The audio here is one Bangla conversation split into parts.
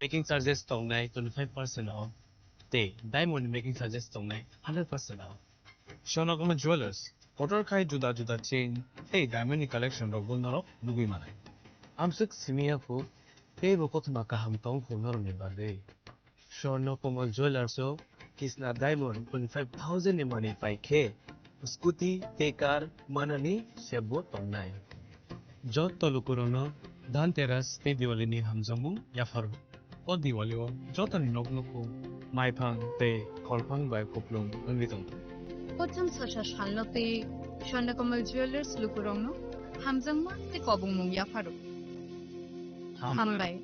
Making charges tongnai 25% off. Te diamond making charges tongnai 100% off. Shonakama Jewelers. Kotor khai juda juda chain. Hey diamond ni collection ro gunaro nugi manai. Amsuk simia fu. Hey bukot makaham tong kunaro ni bade. Shonakama Jewelers so kisna diamond 25,000 ni money 5k. Scooty te car manani sebo tongnai. Jot tolukurono Dhanteras te Diwali ni hamjamu yafaru. O Diwali o jotan nognuku maipang te kolpang bai kuplung ungitung. Potam sasha shalnote Shonakamal Jewelers Lukurongno Hamzangma te Kobung Mung Yafaru. Hambai.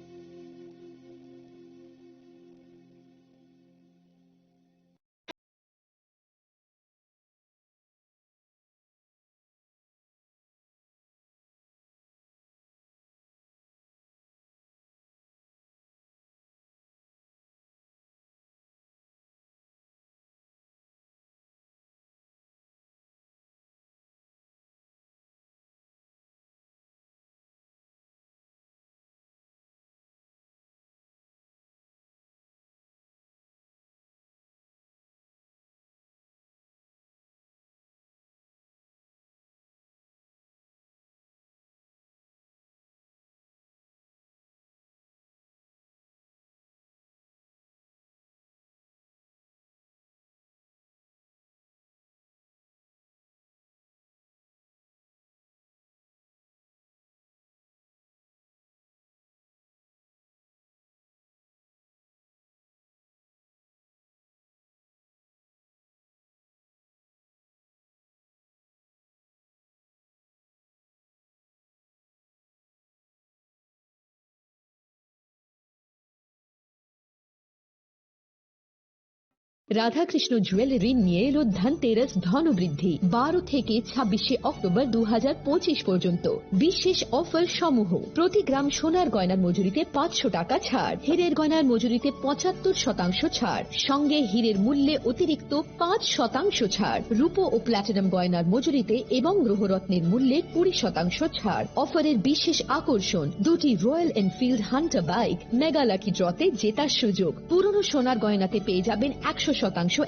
Radhakrishna jewellery নিয়ে এলো ধনতেরাস ধনবৃদ্ধি 12 থেকে 26 অক্টোবর 2025 পর্যন্ত বিশেষ অফার সমূহ প্রতি গ্রাম সোনার গয়নার মজুরিতে 500 টাকা ছাড় হীরের গয়নার মজুরিতে 75% ছাড় সঙ্গে হীরের মূল্যে অতিরিক্ত 5% ছাড় রূপো ও প্ল্যাটিনাম গয়নার মজুরিতে এবং গ্রহরত্নের মূল্যে 20% ছাড় অফারের বিশেষ আকর্ষণ দুটি Royal Enfield Hunter bike mega lucky ড্রতে জেতার সুযোগ পুরনো সোনার গয়নাতে পেয়ে যাবেন 100%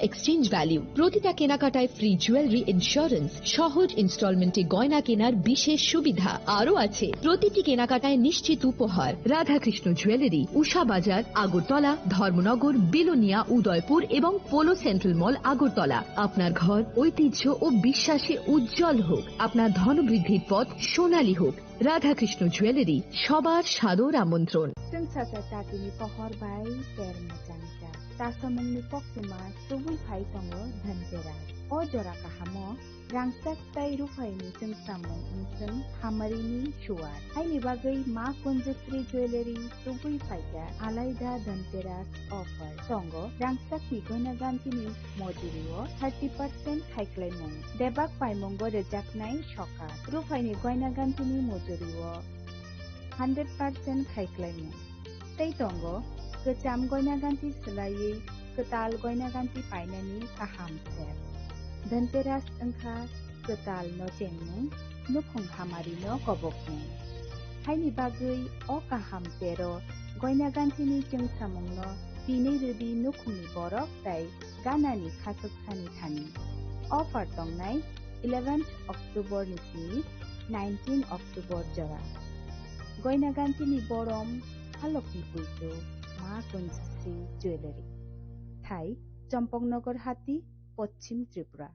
এক্সচেঞ্জ ভ্যালু প্রতিটা কেনাকাটায় ফ্রি জুয়েলারি ইন্স্যুরেন্স সহজ ইনস্টলমেন্টে গয়না কেনার বিশেষ সুবিধা আরও আছে প্রতিটি কেনাকাটায় নিশ্চিত উপহার রাধাকৃষ্ণ জুয়েলারি উষা বাজার আগরতলা ধর্মনগর বিলোনিয়া উদয়পুর এবং পোলো সেন্ট্রাল মল আগরতলা আপনার ঘর ঐতিহ্য ও বিশ্বাসে উজ্জ্বল হোক আপনার ধনবৃদ্ধির পথ সোনালী হোক রাধাকৃষ্ণ জুয়েলারি সবার সাদর আমন্ত্রণ Sensasa tatini pohor bai ter macangca. Tasamungni poktuma tubui phai tongo dhanteras. O jora kahamo rangsak tai rufaini sengsamung unseng hamarini shuar. Haini bagai ma konjasri jewelry tubui phaika alaida dhanteras offer. Tongo rangsak ni goina gantini mojurio 30% khaiklaimung. Debak paimongo rejaknai shoka. Rufaini goina gantini mojurio 100% khaiklaimung. Tei tongo kecam goina ganti selai ketal goina ganti painani kaham ser. Dhanteras engkha ketal no chengmung nukhung hamari no kobokmung. Haini bagai o kaham sero goina ganti ni jengsamung no tini rudi nukhungni borok tai ganani khasoksani thani. Offer tongnai 11th October nisini 19 October jora. Goina ganti ni borom halokni puito মা কঞ্জশ্রী জুয়েলারি ঠাই চম্পকনগর হাতি পশ্চিম Tripura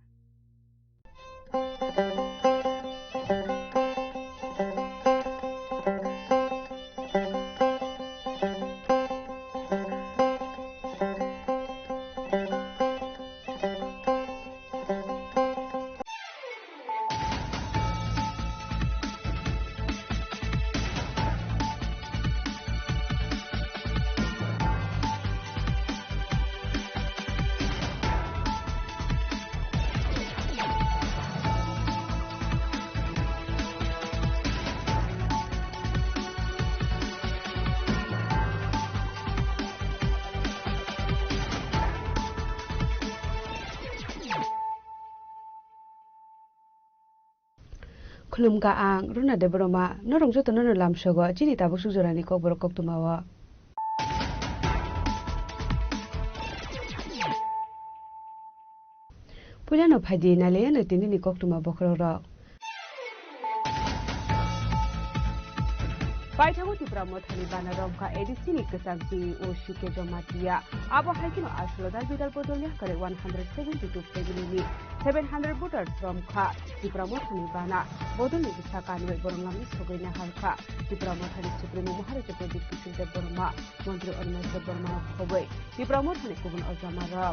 Khulumka ang runa de broma norong joto nono lamsogo chini tabu sujorani kok borok kok tumawa Puliano phadi na le na tini ni koktuma bokro ro Paithago tipra mothani bana romka edisi ni kesamsi o shike jomatia abo haikino ashlodan bidal bodolia kare 172 family 700 voters romka tipra mothani bana bodoli bisa kanwe borongami sogoina halka tipra mothani supremo maharaja pradeep kishore borma মন্ত্রী অনিমেষ বর্মা খবর tipra mothani kubun ozamara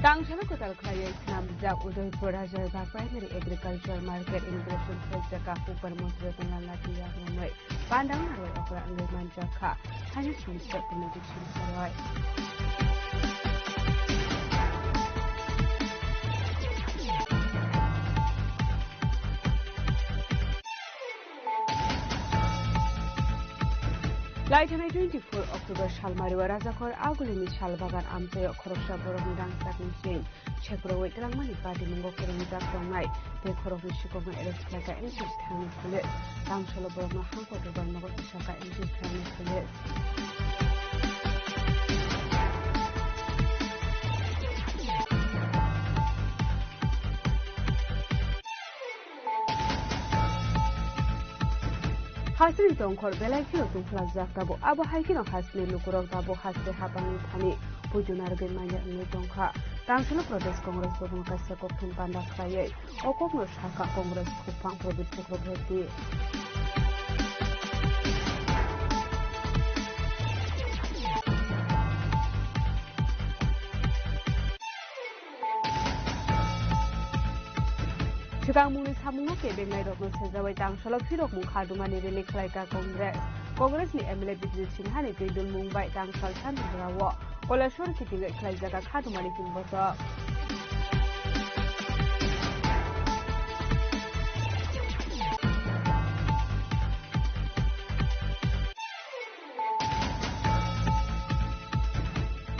Tangshalo kotal khaya islam jak Udaipur Rajarba Primary Agriculture Market Immigration Project upar Mantri Tanala Tiya Mumbai Pandang Narwai Okra Angleman Jaka Finance Minister Pemudi Chinsaroy Laitane 24 October Shalmariwa Rajakor Agulini Shalbagan Amte Korosha Borong Dang Saknishin Chekro Waitrangmani Party Mungo Koromita Krongai Te Korovi Shikogan Ereslaka Entis Tani Kulit Tangshalo Borong Hanko Tuban Nagot Shaka Entis Tani Kulit Hasri tongkor belai kilo tungkla zaktabo abo haikino hasli lukurok tabo hasli habangi thani pujunar gen manya ngi tongkha Tangshalo Pradesh Congress Bobon Kasya Koktun Panda Khaye Okokno Shaka Congress Kupang Probit Sekrobreti Chukang muni samunga ke bengai rokno sejawai Tangshalo phirok mung khadumani rele khlaika Congress ni MLA Bijit Sinhani Tidul Mumbai Tangshal Chandrawo Kolashor kitinga khlaijaka khadumani kimboto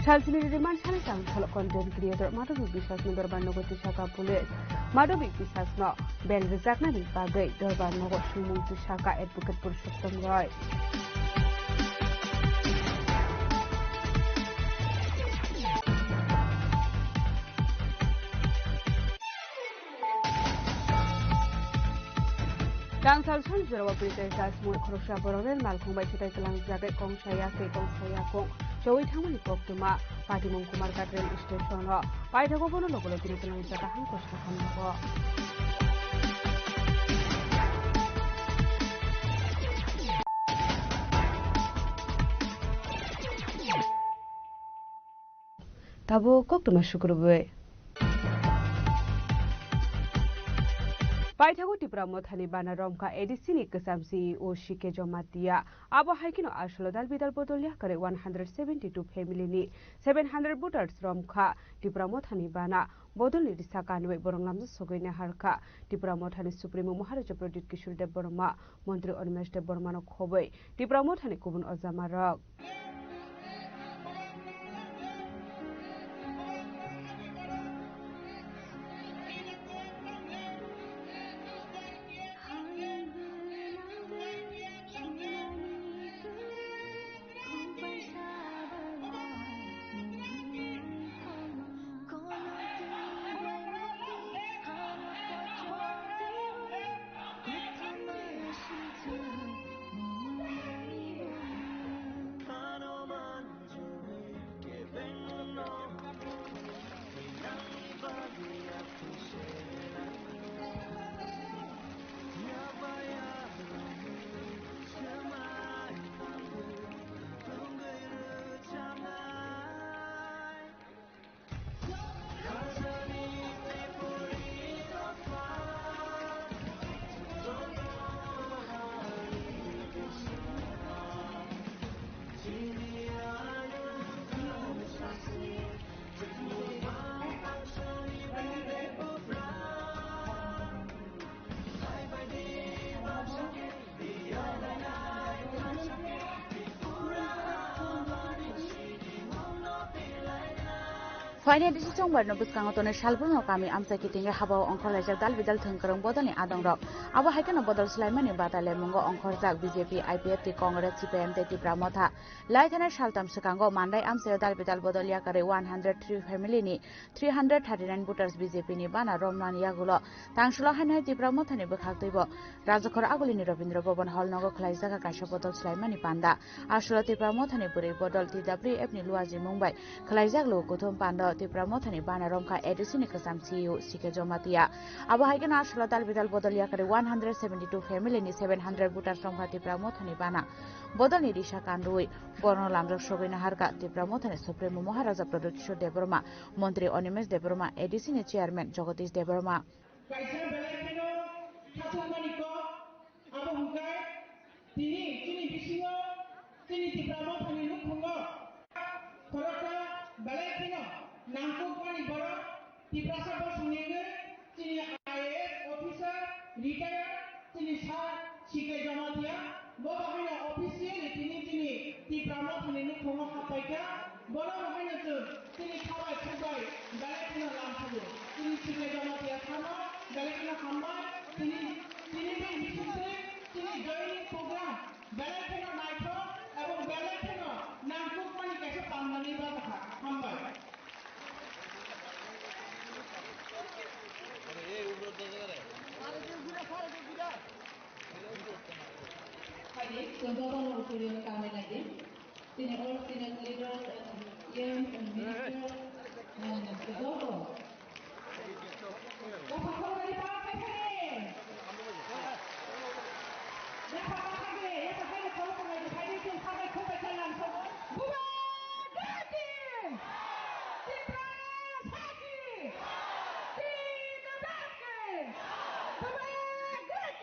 Chalsini demand chale Tangshalo content creator Madhabi Biswas ni Darban Nogo Tishaka Police Madhabi Biswas no bel rejakna ni bagai Darban Nogo Shumung Tishaka Advocate Purushottam Roy Tangsal Chan Jarawa British Dasmul Korosha Boronen Malkung by Chitai Kalang Jagat Kong Shaya Kong Joey Tamani Poktuma Party Mungkumar Katrel Station Paithago Bono Logolo Kalang Jaga Hanko Shakam Tabo Koktuma Shukurube Paithago tipra mothani bana romka edisi ni kesamsi o shike jomatia abo haikino ashlodan bidal bodolia kare 172 family ni 700 voters romka tipra mothani bana bodoli risakanwe boronglamju sogoina harka tipra mothani supremo maharaja pradeep kishore borma মন্ত্রী অনিমেষ বর্মা খবর tipra mothani kubun ozamarok Final decision bar no buskango tone salbruno kami amsa kitinga haba ongkhor laijak dal bidal thengkarang bodani adang rok abo haikana bodol sulaimani batale mungo ongkhor jak BJP IPF Congress CPM te tipra motha laithana saltam sukango mandai amsa dal bidal bodol yakare 103 family ni 339 voters BJP ni bana romnan yagulo tangsulo hanai tipra motha ni bukhaktaibo rajakhor agulini Robindra Bhavan hall nogo khlaijaka kaisa bodol sulaimani panda asula tipra motha ni buri bodol TWF ni luaji mumbai khlaijak lo kothom panda tipra mothani bana romka edisini kasam CEO Sike Jomatia abo haikana asula dal bidal bodol yakare 172 family ni 700 voters romka tipra mothani bana bodol ni risha kandui borno lamjak sogoina harka tipra mothani supremo Maharaja Pradot Kishore Deborma Mantri Onimesh Deborma edisini chairman Jagadish Deborma Nangkuk pani bara tiprasa bos mengenai sini IAS officer retired sini sar Sike Jomatia bawa hanya official sini tiprama pani nu khoma khapaika bawa hanya tu sini khawai khabai balik kena langsung sini Sike Jomatia sama balik kena khambai sini joining program balik kena naikho এবং balik kena nangkuk pani kaisa pamani ba khambai Contohnya usulnya kami lagi, sini all senior leaders, young and minister, and the governor. Dapat kau dari partai ini. Dapat lagi, ya pakai kau pakai pakai itu pakai kau pakai langsung. Buat ganti, tipras lagi, tidak lagi, buat ganti.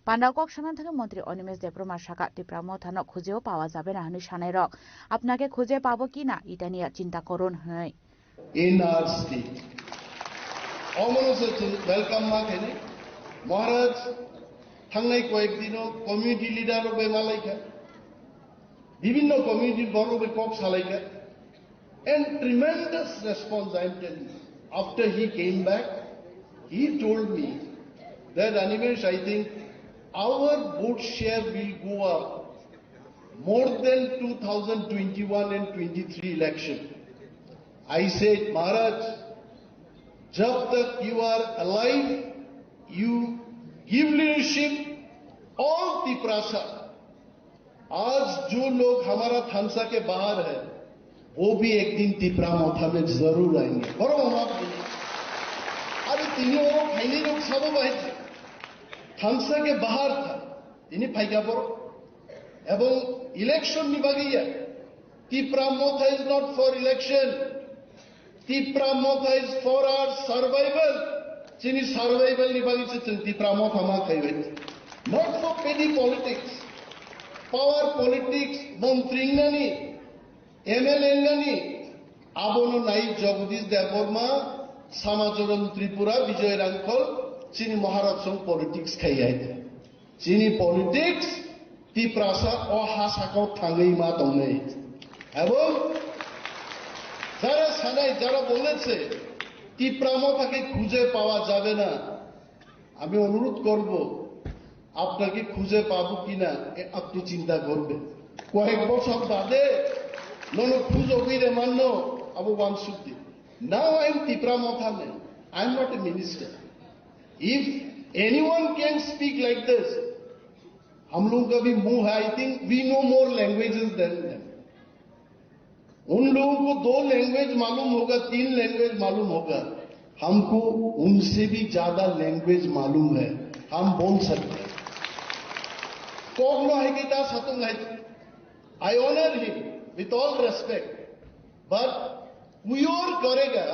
পান্ডাকক Sanan থেকে মন্ত্রী অনিমেষ দেববর্মার শাখা টিপ্রা মথানো খুঁজেও পাওয়া যাবে না হনি সানাই রক আপনাকে খুঁজে পাবো কি না এটা নিয়ে চিন্তা করুন হই in our state almost welcome ma khene maharaj thangnai koek dino community leader be malaika bibhinno community boro be kok salaika and tremendous response I am telling you after he came back he told me that Animesh I think our vote share will go up more than 2021 and 23 election. I said, Maharaj, jab tak you are alive, you give leadership all Tiprasa. आज जो लोग हमारा थानसा के बाहर है, वो भी एक दिन तिपरा मोथा में जरूर आएंगे। बरो हम अरे तीनों खाइले लोग सब बाहर थानसा के बाहर था इन्हीं फाइका पर एवं इलेक्शन निभागिया Tipra Motha is not for election Tipra Motha is for our survival चिनी सर्वाइवल निभागी से तिपरा मोथा मा खाइवे not for petty politics power politics मंत्री नानी एमएलए नानी आबोनो नाई जगदीश देवबर्मा समाजरन त्रिपुरा विजय रांखल चीनी महाराज संग पॉलिटिक्स खाई चीनी पॉलिटिक्स तिप्रासा अहासाकाव थांगई मा दंनै এবং যারা সানাই যারা বলেছে তিপ্রামথাকে খুঁজে পাওয়া যাবে না আমি অনুরোধ করব আপনাকে খুঁজে পাবো কিনা আপনি চিন্তা করবেন কয়েক বছর বাদে ননো খুঁজো কইরে মানো আবু ওয়ানসুদ্দি now I am Tipra Motha man I am not a minister If anyone can speak like this, हम लोगों का भी मुंह है, I think we know more languages than them. उन लोगों को 2 लैंग्वेज मालूम होगा, 3 लैंग्वेज मालूम होगा। हमको उनसे भी ज्यादा लैंग्वेज मालूम है, हम बोल सकते हैं। कोगलो है कि ता सतुंग है। I honour him with all respect, but कोई और करेगा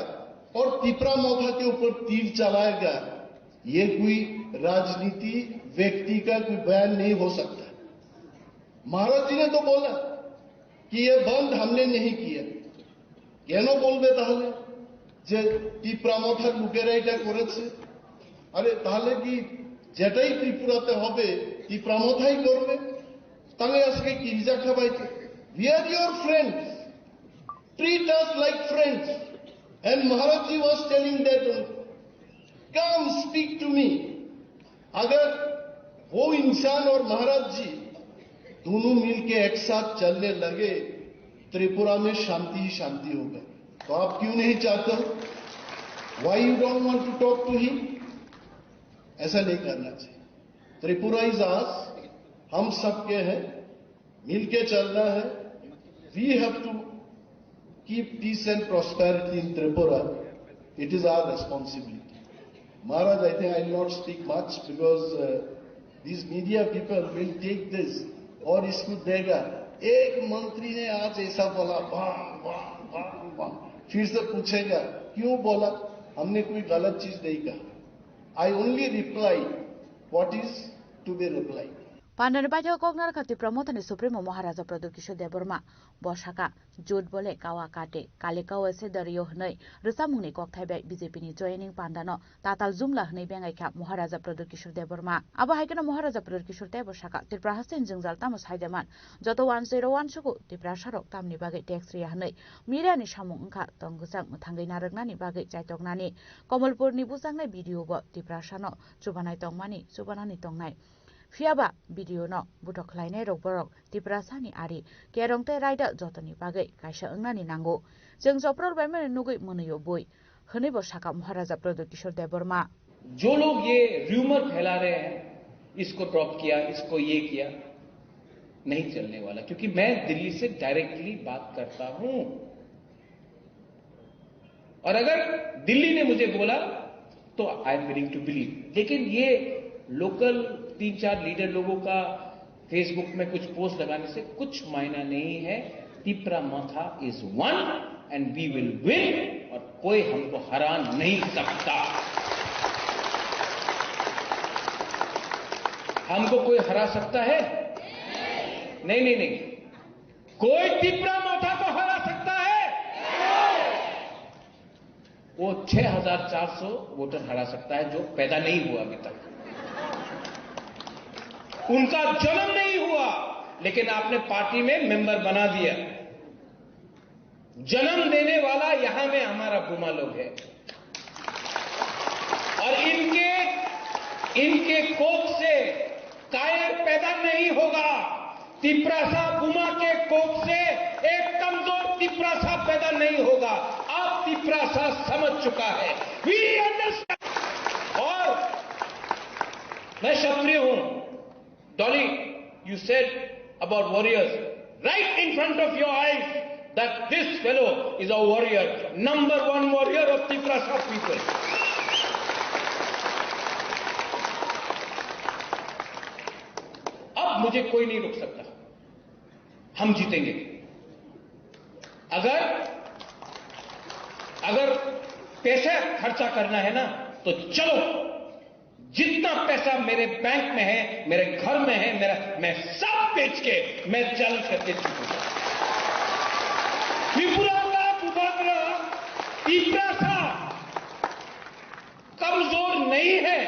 और तिपरा मोथा के ऊपर तीर चलाएगा, ये कोई राजनीति व्यक्ति का कोई बयान नहीं हो सकता। महाराज जी ने तो बोला कि ये बंद हमने नहीं किया। केनो बोलबे ताहले जे त्रिपुरा मोथा लुकेरा এটা করেছে? আরে তাহলে কি যেটাই ত্রিপুরাতে হবে त्रिपुरा मोथाই করবে? তাহলে আজকে কি Reza খাবাইতে? We are your friends. Treat us like friends. And Maharaj ji was telling that, come speak to me. अगर वो इंसान और महाराज जी दोनों मिलके एक साथ चलने लगे, त्रिपुरा में शांति ही शांति होगा। तो आप क्यों नहीं चाहते हो? Why you don't want to talk to him? ऐसा नहीं करना चाहिए। त्रिपुरा इज आस, हम सबके हैं, मिलके चलना है। We have to keep peace and prosperity in Tripura. It is our responsibility. Maharaj, I think I will not speak much because these media people will take this और इसको देगा। एक मंत्री ने आज ऐसा बोला, फिर से पूछेगा क्यों बोला? हमने कोई गलत चीज नहीं कहा। I only reply what is to be replied. Pandana bajo kognar khati pramotani supremo Maharaja Pradip Kishore Deborma Boshaka Jod bole kawa kate kalika wese dario hnai rusamuni kokthaibe BJP ni joining pandano tatal jumla hnai bengai kha Maharaja Pradip Kishore Deborma abo haikena Maharaja Pradip Kishore Deborshaka Tripura hasin jingzal tamus haidaman joto 101 suku Tripura sarok tamni bagai tax ria hnai media ni samung ongkha tonggusang muthangai naraknani bagai chaitognani Komalpur ni busangnai video bo Tripura sano chubanai tongmani chubanani tongnai Fiaba video no butok lainai rok borok Tripura sani ari kerongte raida jotoni bagai kaisa ongnani nango jeng joprol bai mane nugui monuyo boi hne bo saka Maharaja Pradip Kishore Deborma जो लोग ये र्यूमर फैला रहे हैं, इसको ड्रॉप किया, इसको ये किया, नहीं चलने वाला, क्योंकि मैं दिल्ली से डायरेक्टली बात करता हूं। और अगर दिल्ली ने मुझे बोला तो I am willing to believe. लेकिन ये लोकल 3-4 लीडर लोगों का फेसबुक में कुछ पोस्ट लगाने से कुछ मायना नहीं है। Tripura Motha is one and we will win, और कोई हमको हरा नहीं सकता। हमको कोई हरा सकता है? नहीं नहीं नहीं, कोई त्रिपुरा मोथा को हरा सकता है? वो 6,400 वोटर हरा सकता है जो पैदा नहीं हुआ अभी तक, उनका जन्म नहीं हुआ, लेकिन आपने पार्टी में मेंबर बना दिया। जन्म देने वाला यहां में हमारा बुमा लोग है, और इनके कोख से कायर पैदा नहीं होगा। तिपरासा बुमा के कोख से एक कमजोर तिपरासा पैदा नहीं होगा। अब तिपरासा समझ चुका है, वी अंडरस्टैंड। और मैं क्षत्रिय हूं। Dolly, you said about warriors right in front of your eyes that this fellow is a warrior, number 1 warrior of Tiprasa people. अब मुझे कोई नहीं रोक सकता, हम जीतेंगे। अगर पैसा खर्चा करना है ना, तो चलो, जितना पैसा मेरे बैंक में है, मेरे घर में है, मैं सब बेच के मैं चल करके चुकूंगा। त्रिपुरा का उपग्रह तिपरासा कमजोर नहीं है,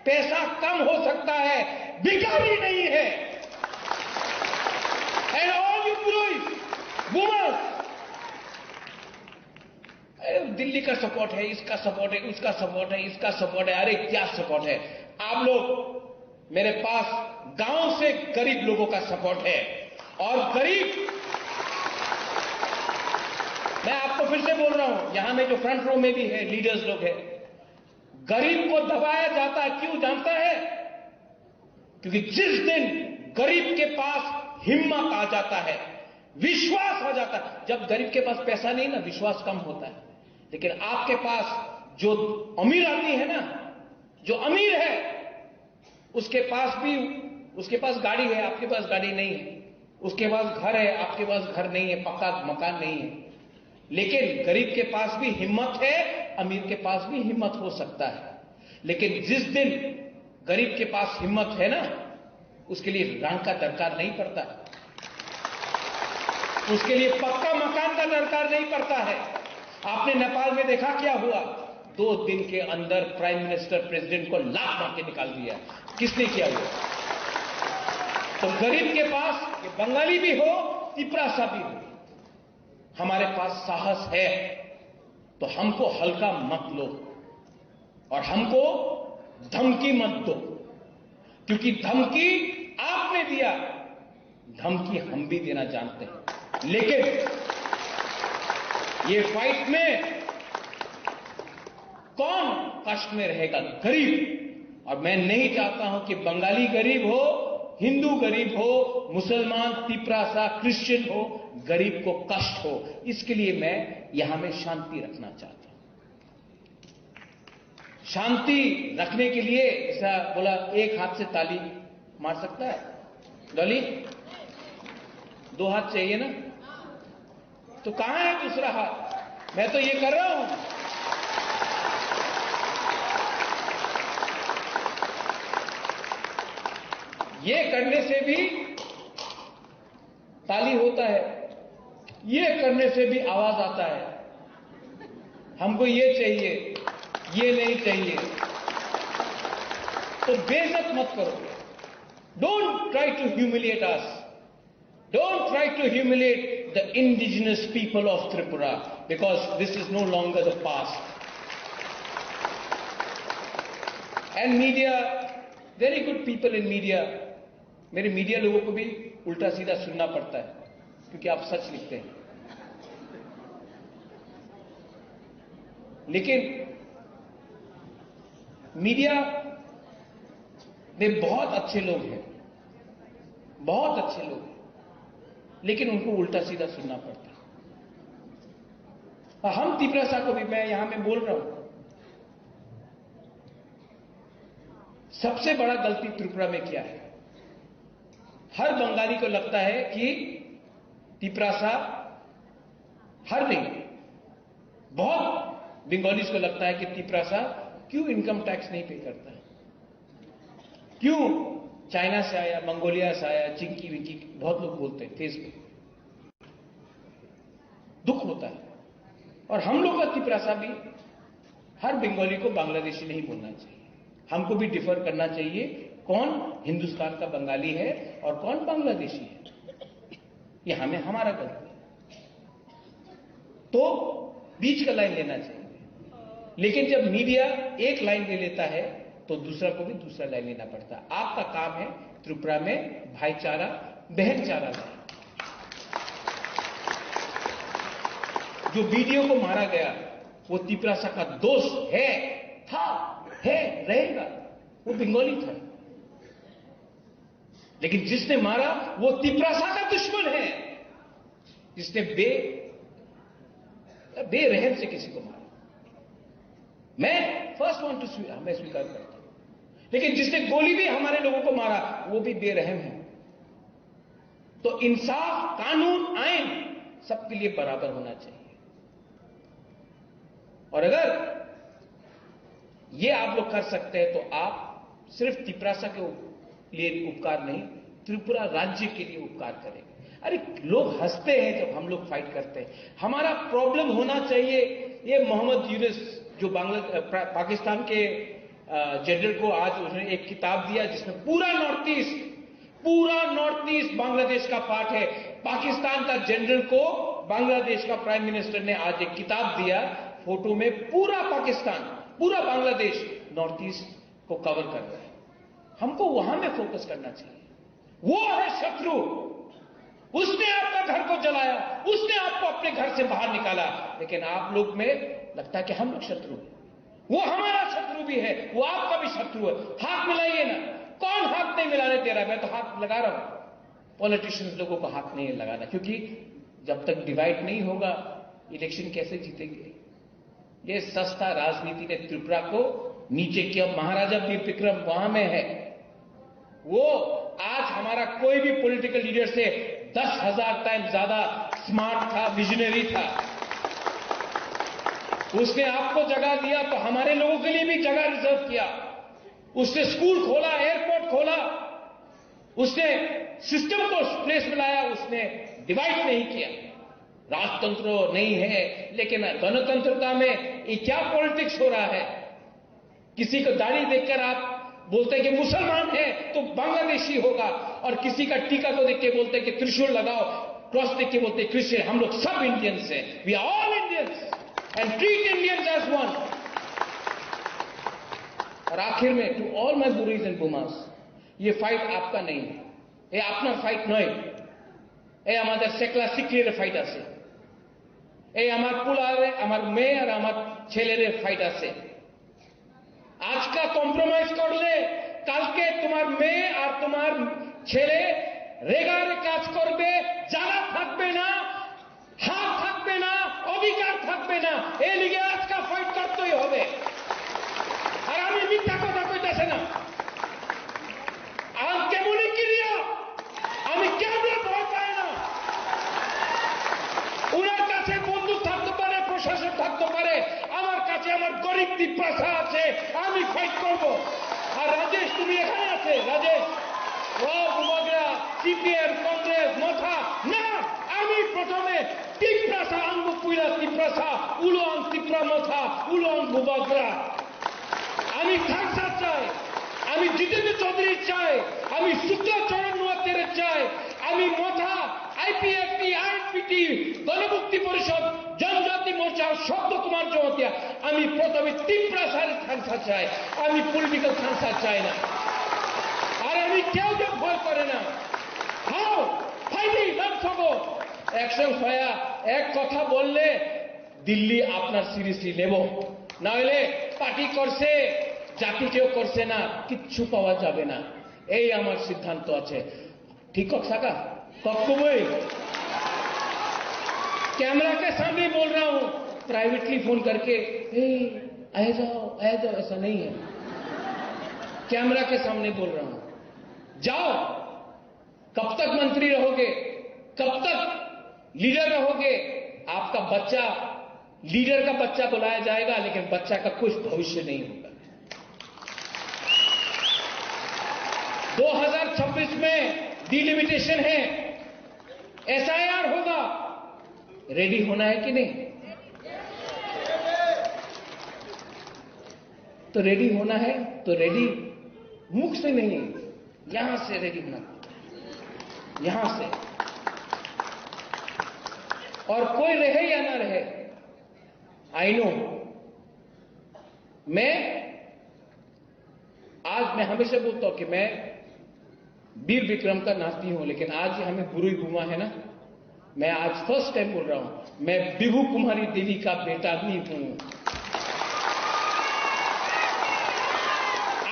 पैसा कम हो सकता है, भिखारी नहीं है। एंड ऑल यू पुरोहित, वुमन्स, दिल्ली का सपोर्ट है, इसका सपोर्ट है, उसका सपोर्ट है, इसका सपोर्ट है। अरे क्या सपोर्ट है? आप लोग मेरे पास गांव से गरीब लोगों का सपोर्ट है, और गरीब, मैं आपको फिर से बोल रहा हूं, यहां में जो फ्रंट रो में भी है लीडर्स लोग हैं, गरीब को दबाया जाता है, क्यों जानता है? क्योंकि जिस दिन गरीब के पास हिम्मत आ जाता है, विश्वास हो जाता है। जब गरीब के पास पैसा नहीं ना, विश्वास कम होता है। लेकिन आपके पास जो अमीर आदमी है ना, जो अमीर है, उसके पास गाड़ी है, आपके पास गाड़ी नहीं है, उसके पास घर है, आपके पास घर नहीं है, पक्का मकान नहीं है। लेकिन गरीब के पास भी हिम्मत है, अमीर के पास भी हिम्मत हो सकता है। लेकिन जिस दिन गरीब के पास हिम्मत है ना, उसके लिए रंग का दरकार नहीं पड़ता, उसके लिए पक्का मकान का दरकार नहीं पड़ता है। आपने नेपाल में देखा क्या हुआ? 2 दिन के अंदर प्राइम मिनिस्टर प्रेसिडेंट को लात मार के निकाल दिया। किसने किया हुआ? तो गरीब के पास, ये बंगाली भी हो, तिपरासा भी हो, हमारे पास साहस है, तो हमको हल्का मत लो और हमको धमकी मत दो, क्योंकि धमकी आपने दिया, धमकी हम भी देना जानते हैं। लेकिन ये फाइट में कौन कष्ट में रहेगा? गरीब। और मैं नहीं चाहता हूं कि बंगाली गरीब हो, हिंदू गरीब हो, मुसलमान, तिपरासा, क्रिश्चियन हो, गरीब को कष्ट हो। इसके लिए मैं यहां में शांति रखना चाहता हूं। शांति रखने के लिए, ऐसा बोला, एक हाथ से ताली मार सकता है डॉली? 2 हाथ चाहिए ना? तो कहां है दूसरा हाथ? मैं तो ये कर रहा हूं। ये करने से भी ताली होता है, ये करने से भी आवाज आता है। हमको ये चाहिए, ये नहीं चाहिए। तो बेइज्जत मत करो। Don't try to humiliate us. Don't try to humiliate the indigenous people of Tripura, because this is no longer the past. And media, very good people in media. मेरे मीडिया लोगों को भी उल्टा सीधा सुनना पड़ता है, क्योंकि आप सच लिखते हैं। लेकिन मीडिया में बहुत अच्छे लोग हैं, बहुत अच्छे लोग हैं, लेकिन उनको उल्टा सीधा सुनना पड़ता है। हम तिपरासा को भी, मैं यहां में बोल रहा हूं, सबसे बड़ा गलती त्रिपुरा में क्या है? हर बंगाली को लगता है कि तिपरासा, हर नहीं, बहुत बंगालीज को लगता है कि तिपरासा क्यों इनकम टैक्स नहीं पे करता है, क्यों चाइना से आया, मंगोलिया से आया, चिंकी विंकी, बहुत लोग बोलते हैं फेसबुक। दुख होता है। और हम लोग का तिपरासा भी, हर बंगाली को बांग्लादेशी नहीं बोलना चाहिए। हमको भी डिफर करना चाहिए, कौन हिंदुस्तान का बंगाली है और कौन बांग्लादेशी है। ये हमें, हमारा गलती है। तो बीच का लाइन लेना चाहिए। लेकिन जब मीडिया एक लाइन ले लेता है, तो दूसरा को भी दूसरा लाइन लेना पड़ता है। आपका काम है त्रिपुरा में भाईचारा, बहनचारा लाए। जो वीडियो को मारा गया, वो तिपरासा का दोस्त है, था, है, रहेगा। वो बंगाली था। लेकिन जिसने मारा वो तिपरासा का दुश्मन है, जिसने बेरहम से किसी को मारा। मैं फर्स्ट वन टू मैं स्वीकार करता हूं। लेकिन जिसने गोली भी हमारे लोगों को मारा, वो भी बेरहम है। तो इंसाफ, कानून, आइन सबके लिए बराबर होना चाहिए। और अगर ये आप लोग कर सकते हैं, तो आप सिर्फ तिपरासा के लिए उपकार नहीं, त्रिपुरा राज्य के लिए उपकार करेंगे। अरे लोग हंसते हैं जब हम लोग फाइट करते हैं। हमारा प्रॉब्लम होना चाहिए, ये मोहम्मद यूनुस जो पाकिस्तान के जनरल को आज उसने एक किताब दिया, जिसमें पूरा नॉर्थ ईस्ट बांग्लादेश का पार्ट है। पाकिस्तान का जनरल को बांग्लादेश का प्राइम मिनिस्टर ने आज एक किताब दिया, फोटो में पूरा पाकिस्तान, पूरा बांग्लादेश नॉर्थ ईस्ट को कवर कर रहा है। हमको वहां में फोकस करना चाहिए। वो है शत्रु, उसने आपका घर को जलाया, उसने आपको अपने घर से बाहर निकाला। लेकिन आप लोग में लगता है कि हम लोग शत्रु हैं। वो हमारा शत्रु भी है, वो आपका भी शत्रु है। हाथ मिलाइए ना। कौन हाथ नहीं मिलाने दे रहा है? मैं तो हाथ लगा रहा हूं। पॉलिटिशियंस लोगों को हाथ नहीं लगाना, क्योंकि जब तक डिवाइड नहीं होगा इलेक्शन कैसे जीतेंगे। ये सस्ता राजनीति ने त्रिपुरा को नीचे किया। महाराजा वीर विक्रम वहां में है, वो आज हमारा कोई भी पॉलिटिकल लीडर से 10,000 टाइम ज्यादा स्मार्ट था, विजनरी था। उसने आपको जगह दिया तो हमारे लोगों के लिए भी जगह रिजर्व किया। उसने स्कूल खोला, एयरपोर्ट खोला, उसने सिस्टम को प्लेस में लाया, उसने डिवाइड नहीं किया। राजतंत्र नहीं है, लेकिन गणतंत्रता में ये क्या पॉलिटिक्स हो रहा है। किसी को दाढ़ी देखकर आप बोलते हैं कि मुसलमान है तो बांग्लादेशी होगा, और किसी का टीका को देख के बोलते हैं कि त्रिशूल लगाओ, क्रॉस देख के बोलते हैं क्रिश्चियन। हम लोग सब इंडियंस हैं, we are all Indians and treat Indians as one. और आखिर में टू ऑल माई बुरीज एंड बुमास, ये फाइट आपका नहीं है, ये अपना फाइट नहीं, ये हमारे सेकला सिक्किर फाइट আছে, এই আমার পুলারে আমার মেয়ে আর আমার ছেলের ফাইট আছে। আজকা কম্প্রোমাইজ করলে কালকে তোমার মেয়ে আর তোমার ছেলে রেগারে কাজ করবে, জানা থাকবে না, হাত থাকবে না, অধিকার থাকবে না। এই লিগে আজকা ফাইট করতেই হবে। আর আমি মিথ্যা কথা কইতাছে না, আর কেমনই ক্রিয়া আমি কেমনে ভয় পাই না। ওনার কাছে বন্দুক থাকতে পারে, প্রশাসন থাকতে পারে, আমার কাছে আমার গরিব তিপ্রাসা আছে, আমি ফাইট করব। আর রাজেশ তুমি এখানে আছে, রাজেশ বুমাগরা সিপিএম কংগ্রেস মাথা না, আমি প্রথমে তিপ্রাসা আঙ্গু পুইলা তিপ্রাসা উলোয়াং তিপ্রা মাথা উলোয়াং বুমাগরা। আমি খালসা চাই, আমি জিতেন্দ্র চৌধুরী চাই, আমি শুক্লাচরণ নোয়াতের চাই, আমি মাথা আইপিএফটি আইএনপিটি গণমুক্তি পরিষদ জনজাতি মোর্চা শব্দ কুমার জমাতিয়া, আমি প্রথমে তিপ্রাসার খালসা চাই, আমি পলিটিক্যাল খালসা চাই না। আর আমি কেউ ভয় করে না। হাও ফাইলি নামসব একশন হয়া এক কথা বললে দিল্লি আপনার সিরিয়াসলি নেব, না হলে পার্টি করছে জাতি কেউ করছে না, কিচ্ছু পাওয়া যাবে না। এই আমার সিদ্ধান্ত আছে। ঠিক কাকা कभी कैमरा के सामने बोल रहा हूं, प्राइवेटली फोन करके आ जाओ ऐसा नहीं है। कैमरा के सामने बोल रहा हूं, जाओ। कब तक मंत्री रहोगे, कब तक लीडर रहोगे। आपका बच्चा लीडर का बच्चा बुलाया जाएगा, लेकिन बच्चा का कुछ भविष्य नहीं होगा। 2026 में डिलिमिटेशन है, एसआईआर होगा, रेडी होना है कि नहीं। तो रेडी होना है तो रेडी मुख से नहीं, यहां से रेडी होना, यहां से। और कोई रहे या ना रहे, आई नो। मैं हमेशा बोलता हूं कि मैं वीर विक्रम का नाती हूं, लेकिन आज हमें बुरी बुमा है ना, मैं आज फर्स्ट टाइम बोल रहा हूं, मैं विभू कुमारी देवी का बेटा भी हूं।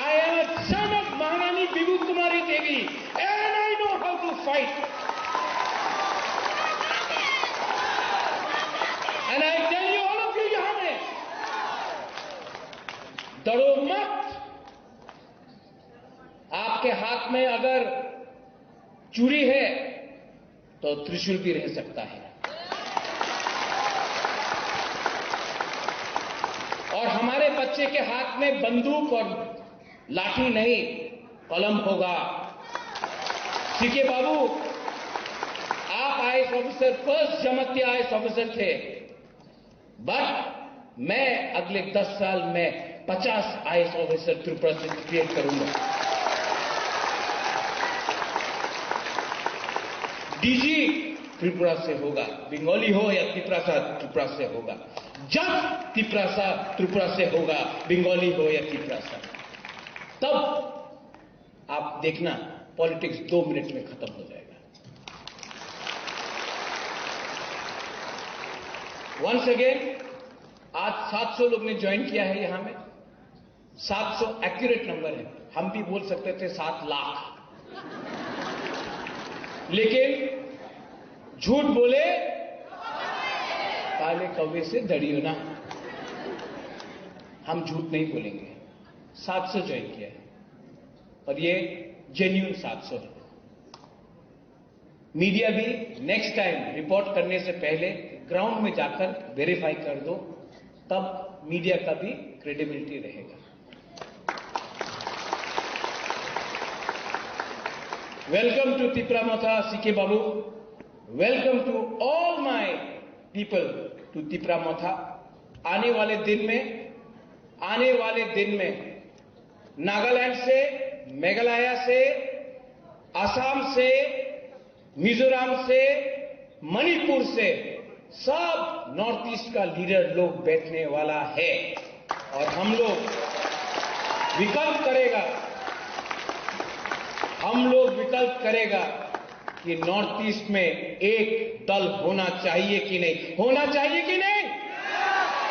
I am a son of Maharani Bibhu Kumari Devi and I know how to fight and I tell you all of you, यहां में डरो मत। आपके हाथ में अगर चूड़ी है तो त्रिशूल भी रह सकता है। और हमारे बच्चे के हाथ में बंदूक और लाठी नहीं, कलम होगा। सीके बाबू, आप IAS officer, first Jamatia IAS officer थे, बट मैं अगले 10 साल में 50 आईएएस ऑफिसर त्रिपुरा से क्रिएट करूंगा। डीजी त्रिपुरा से होगा, बंगाली हो या तिप्रासा त्रिपुरा से होगा। जब तिप्रासा त्रिपुरा से होगा, बंगाली हो या तिप्रासा, तब आप देखना पॉलिटिक्स 2 मिनट में खत्म हो जाएगा। वंस अगेन, आज 700 लोग ने ज्वाइन किया है। यहां में 700 एक्यूरेट नंबर है, हम भी बोल सकते थे 7 लाख। लेकिन झूठ बोले काले कौवे से डरियो ना। हम झूठ नहीं बोलेंगे। 700 ज्वाइन किया है और ये जेन्युइन 700 है। मीडिया भी नेक्स्ट टाइम रिपोर्ट करने से पहले ग्राउंड में जाकर वेरीफाई कर दो, तब मीडिया का भी क्रेडिबिलिटी रहेगा। Welcome to Tipra Motha CK Babu, welcome to all my people to Tipra Motha. आने वाले दिन में नागालैंड से, मेघालय से, असम से, मिजोरम से, मणिपुर से सब नॉर्थ ईस्ट का लीडर लोग बैठने वाला है और हम लोग विकल्प करेगा कि नॉर्थ ईस्ट में एक दल होना चाहिए कि नहीं, होना चाहिए कि नहीं,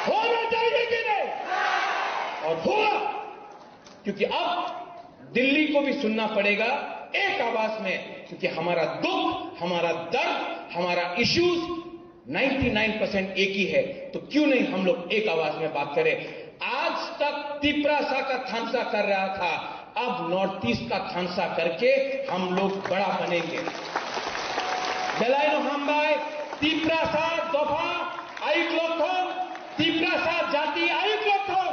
होना चाहिए कि नहीं, और होगा। क्योंकि अब दिल्ली को भी सुनना पड़ेगा एक आवाज में, क्योंकि हमारा दुख, हमारा दर्द, हमारा इश्यूज 99% एक ही है। तो क्यों नहीं हम लोग एक आवाज में बात करें। आज तक तिप्रासा का थांसा कर रहा था, अब नॉर्थ ईस्ट का थांसा करके हम लोग बड़ा बनेंगे। बेलायनो हामबाय तिप्रासा दफा आयुक्लोथम, तिप्रासा जाति आयुक्लोथम।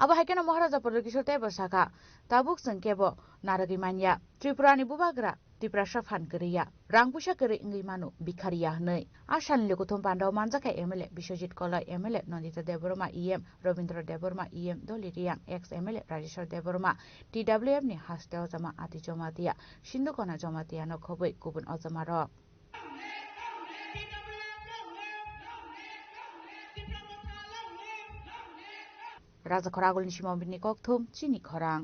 अब हाइकेन महाराजा प्रदकिशोर तय बसाका ताबुक संकेबो नारगी मानिया त्रिपुरानि बुबाग्रा तिप्रासा फान करिया रांगपुसा करि इंगै मानु भिखारिया नै आसान लेकोथम Pandav मानजाका MLA Biswajit Kalai MLA Nandita Debbarma EM Rabindra Debbarma EM दलिरिया ex MLA Rajeshwar Debbarma TWM नि हास्टेल जमा आदि जमातिया सिन्धुकना जमातिया न खबै गुबुन अजमा र राजा खरागुल निसिमाबिनी कक्थुम चिनी खरां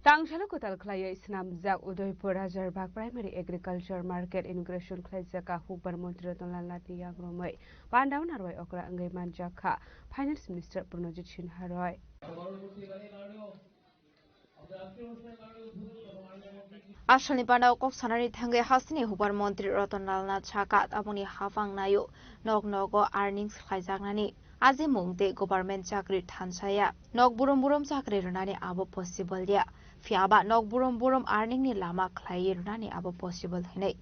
Tangshalo kotal khlaya isnam jak Udaipur Rajarbaग प्राइमरी एग्रीकल्चर मार्केट इनग्रेशन खलाइजाका हुबर मन्त्री रतनलाल नाथनि याग्रमै पान्डाव नारवाय अक्रा अंगै मानजाखा फाइनान्स मिनिस्टर प्रणजित सिन्हा रय आसामनि पान्डाव कक सानानि थांगे हासनि हुबर मन्त्री रतनलाल नाथ साका आबुनि हाफां नायो नग नगो आर्निंग्स खलाइजागनानि आजि मुंते गभर्नमेन्ट चाकरि थानसाया नग बुरम बुरम चाकरि रुनानि आबो पसिबल या फियाबा नग बुरम बुरम आर्निंग नि लामा खलाइ रुनानि आबो पसिबल हैनै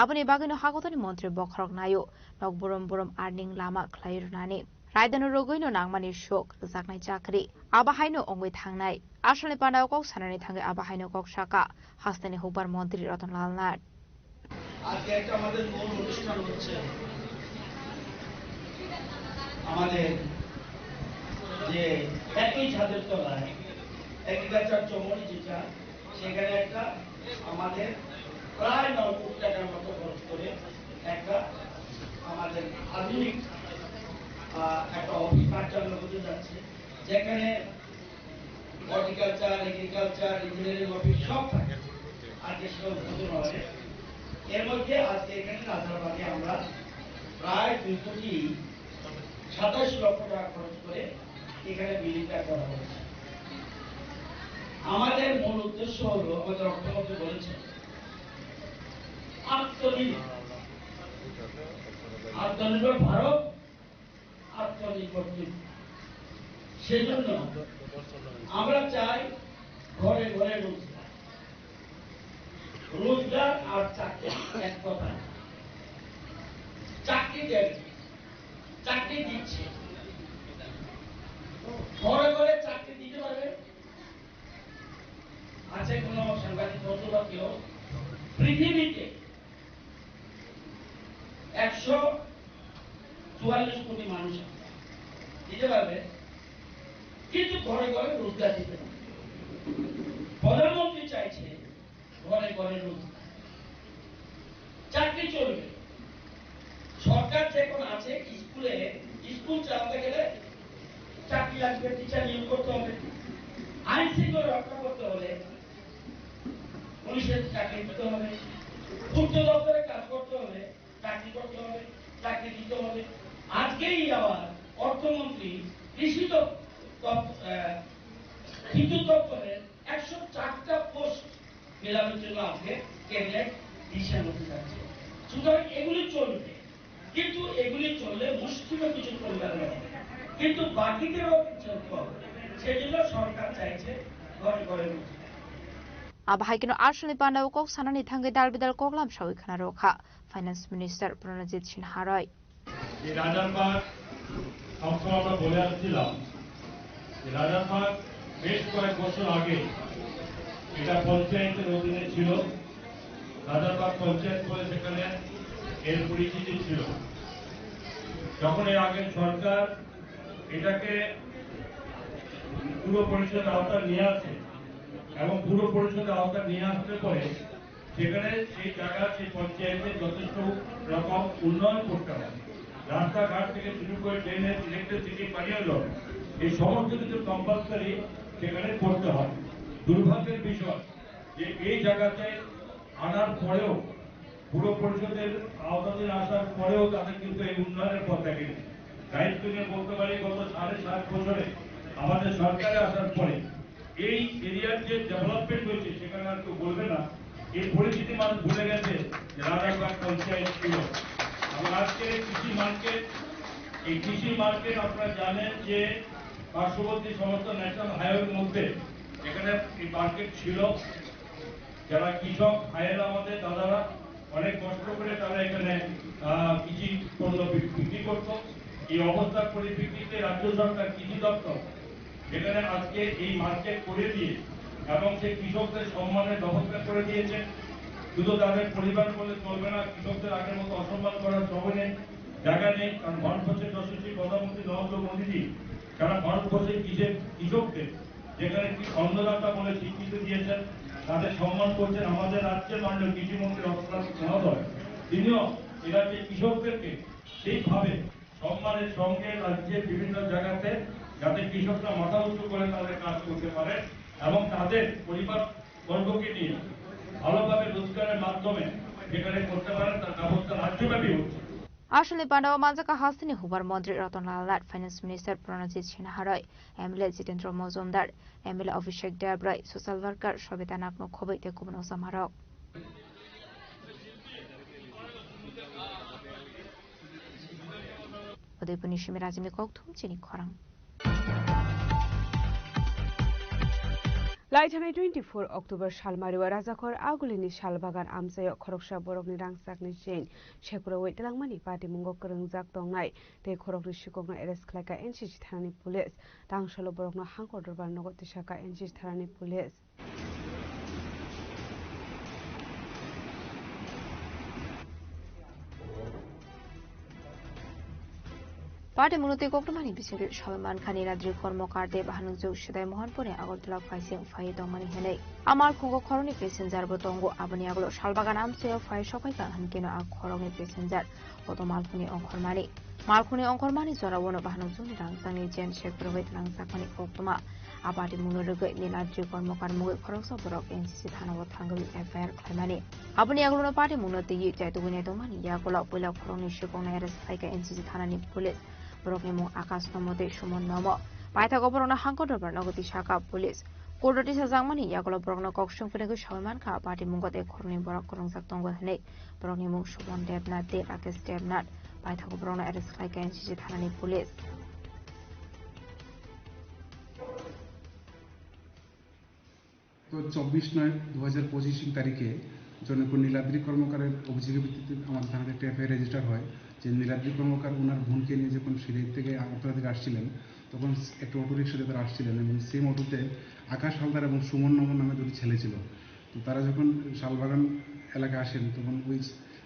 आबुनि बागैनो हागतनि मन्त्री बखरक नायो नग बुरम बुरम आर्निंग लामा खलाइ रुनानि रायदानो रोगैनो नांमानि शोक रजाकनाय चाकरि आबाहायनो अंगै थांनाय आसामनि पान्डाव कक सानानि थांगे आबाहायनो कक साका हास्तानि हुबर मन्त्री रतनलाल नाथ আজকে একটা আমাদের মূল অনুষ্ঠান হচ্ছে আমাদের যে একই ছাদের তলায় এগ্রিকালচার চমড়ি যেটা সেখানে একটা আমাদের প্রায় 9 কোটি টাকার মতো খরচ করে একটা আমাদের আধুনিক একটা অফিস কার্যালয় হতে যাচ্ছে যেখানে হর্টিকালচার, এগ্রিকালচার, ইঞ্জিনিয়ারিং অফিস সব থাকে। আজকে সেটা উদ্বোধন হবে। এর মধ্যে আজকে এখানে রাজারবাগে আমরা প্রায় 227 লক্ষ টাকা খরচ করে এখানে বিল্ডিংটা করা হয়েছে। আমাদের মূল উদ্দেশ্য হলো, আমাদের অর্থমন্ত্রী বলেছেন আত্মনির্ভর ভারত, আত্মনির্ভর ত্রিপুরা। সেজন্য আমরা চাই ঘরে ঘরে রোজগার, রোজগার আর চাকরি এক কথা। চাকরি দেবে, চাকরি দিচ্ছে, ঘরে ঘরে চাকরি দিতে পারবে। আছে কোন সাংবাদিক বন্ধু বা কেউ পৃথিবীতে 144 কোটি মানুষ দিতে পারবে, কিন্তু ঘরে ঘরে রোজগার দিতে পারবে। প্রধানমন্ত্রী চাইছে ঘরে ঘরে রোজগার, চাকরি চলবে। সরকার যখন আছে স্কুলে, স্কুল চালাতে গেলে চাকরি লাগবে, টিচার নিয়োগ করতে হবে। আইন শৃঙ্খলা রক্ষা করতে হলে পুলিশের চাকরি দিতে হবে, পূর্ত দপ্তরে কাজ করতে হলে চাকরি করতে হবে, চাকরি দিতে হবে। আজকেই আবার অর্থমন্ত্রী কৃষি বিদ্যুৎ দপ্তরের 104টা পোস্ট নিলামের জন্য আজকে ক্যাবিনেট ডিসিশন হতে যাচ্ছে। সুতরাং এগুলি চলবে, কিন্তু এগুলি চললে মুষ্টিমে কিছু পরিবারের হবে, কিন্তু বাকিদেরও চলতে হবে। সেজন্য সরকার চাইছে ঘরে ঘরে রুটি। Abahai Arshali Panda Kok Sanani Tangi Dalbidal Koklam Shawikana Roka, Finance Minister Pranajit Sinharoy. এই রাজারবাগ সবসময় আমরা বলে আসছিলাম যে রাজারবাগ বেশ কয়েক বছর আগে এটা পঞ্চায়েতের অধীনে ছিল। রাজারবাগ পঞ্চায়েত বলে সেখানে এর পরিচিতি ছিল। যখন এর আগের সরকার এটাকে পুরো পরিষদের আওতায় নিয়ে আসে এবং পুরো পরিষদের আওতায় নিয়ে আসতে পরে সেখানে সেই জায়গা সেই পঞ্চায়েতে যথেষ্ট রকম উন্নয়ন করতে হয়। রাস্তাঘাট থেকে শুরু করে ড্রেনেজ, ইলেকট্রিসিটি, পানীয় জল, এই সমস্ত কিছু কম্পালসারি সেখানে করতে হয়। দুর্ভাগ্যের বিষয় যে এই জায়গাতে আনার পরেও পুরো পরিষদের আওতাধীন আসার পরেও তাদের কিন্তু এই উন্নয়নের পথ দেখেনি। দায়িত্ব নিয়ে বলতে পারি গত 7.5 বছরে আমাদের সরকারে আসার পরে এই এরিয়ার যে ডেভেলপমেন্ট হয়েছে সেখানে আর কেউ বলবে না এই পরিস্থিতি মানুষ ভুলে গেছে যে রাজারবাগ পঞ্চায়েত ছিল। এবং আজকে কৃষি মার্কেট, এই কৃষি মার্কেট আপনারা জানেন যে পার্শ্ববর্তী সমস্ত ন্যাশনাল হাইওয়ের মধ্যে এখানে এই মার্কেট ছিল। যারা কৃষক ভাইয়েরা আমাদের দাদারা অনেক কষ্ট করে তারা এখানে কৃষি পণ্য বিক্রি করত। এই অবস্থার পরিপ্রেক্ষিতে রাজ্য সরকার কৃষি দপ্তর এখানে আজকে এই মার্কেট করে দিয়ে এবং সেই কৃষকদের সম্মানের ব্যবস্থা করে দিয়েছে। শুধু তাদের পরিবার বলে চলবে না, কৃষকদের আগের মতো অসম্মান করার সময় নেই, জায়গা নেই। কারণ ভারতবর্ষের যশস্বী প্রধানমন্ত্রী নরেন্দ্র মোদীজি যারা ভারতবর্ষের কৃষকদের যেখানে অন্নদাতা বলে স্বীকৃতি দিয়েছেন, তাদের সম্মান করছেন। আমাদের রাজ্যের মাননীয় কৃষিমন্ত্রী রতনলাল মহোদয় তিনিও এ রাজ্যের কৃষকদেরকে সেইভাবে সম্মানের সঙ্গে রাজ্যের বিভিন্ন জায়গাতে যাতে কৃষকরা মাথা উঁচু করে তাদের কাজ করতে পারে এবং তাদের পরিবার বর্গকে নিয়ে ভালোভাবে রোজগারের মাধ্যমে যেখানে করতে পারেন তার ব্যবস্থা রাজ্যব্যাপী হচ্ছে। Arshali Panda Manjaka Hasini Hubar Mantri Ratanlal Lat, Finance Minister Pranajit Sinharoy, MLA Jitendra Mozumdar, MLA Abhishek Debray, Social Worker Shobita Nakno Khobai Tekubno Samarok. Udaipur Nishimi Rajimi Koktum Chini Khorang. লাইথানাই 24 অক্টোবর সালমারিওয়া রাজাখর আগুলিনি শালবাগান আমসায় খরকসা বরকনি রাংসাকনি চেন শেকুরা ওয়েতলাংমানি পার্টি মুঙ্গ করংজাক দংনাই তে খরকনি শিকংনা এরেস্ট খালাইকা এনসিসি থানাनि পুলিশ তাংশালো বরকনো হাংকর দরবার নগদ তিসাকা এনসিসি থানাनि পুলিশ পার্টি মুনতি কোকটমানি বিসিবি সলমান খানি রাজ্য কর্মকার্ডে বাহানুজু সেদাই মোহনপুরে আগরতলা ফাইসিং ফাই দংমানি হেনে আমার খুঙ্গো খরনি প্যাসেঞ্জার বতঙ্গো আবনি আগলো শালবাগান আমসেও ফাই সকাইকা হানকেনো আগ খরংনি প্যাসেঞ্জার অত মালখুনি অঙ্করমানি জরাবনো বাহানুজু রাংসাংনি জেন শেখরওয়েত রাংসাকমানি কোকটমা আবাদি মুনুরগৈ নীলাদ্রি কর্মকার মুগৈ খরকসা বরক এনসিসি থানাও থাঙ্গবি এফআইআর খাইমানি আবনি আগলো পার্টি মুনতি ই চাইতুগুনি দংমানি ইয়াগলো পয়লা খরংনি শিকংনা এরেস্ট খাইকা এনসিসি থানাनि পুলিশ বরকনি মু আকাশ নমতে সুমন নম পাইথা গবরনা হাংকর দরবার নগতি শাখা পুলিশ কোর্ডটি সাজাংমানি ইয়াগলো বরকনা ককসং ফেনেগো সলমান খা পার্টি মুঙ্গতে খরনি বরক করংজাক দংগ হেনে বরকনি মু সুমন দেবনাথ দে রাকেশ দেবনাথ পাইথা গবরনা এরেস্ট খাইকা এনসিসি থানাनि পুলিশ তো 24/9/2025 তারিখে জনক নীলাদ্রি কর্মকারের অভিযোগের ভিত্তিতে আমাদের থানাতে একটা এফআইআর রেজিস্টার হয় যে নীলাদ্রি কর্মকার ওনার বোনকে নিয়ে যখন সিলেট থেকে আগরতলা থেকে আসছিলেন তখন একটা অটো রিক্সাতে তারা আসছিলেন এবং সেম অটোতে আকাশ হালদার এবং সুমন নগর নামে দুটি ছেলে ছিল। তো তারা যখন শালবাগান এলাকায় আসেন তখন ওই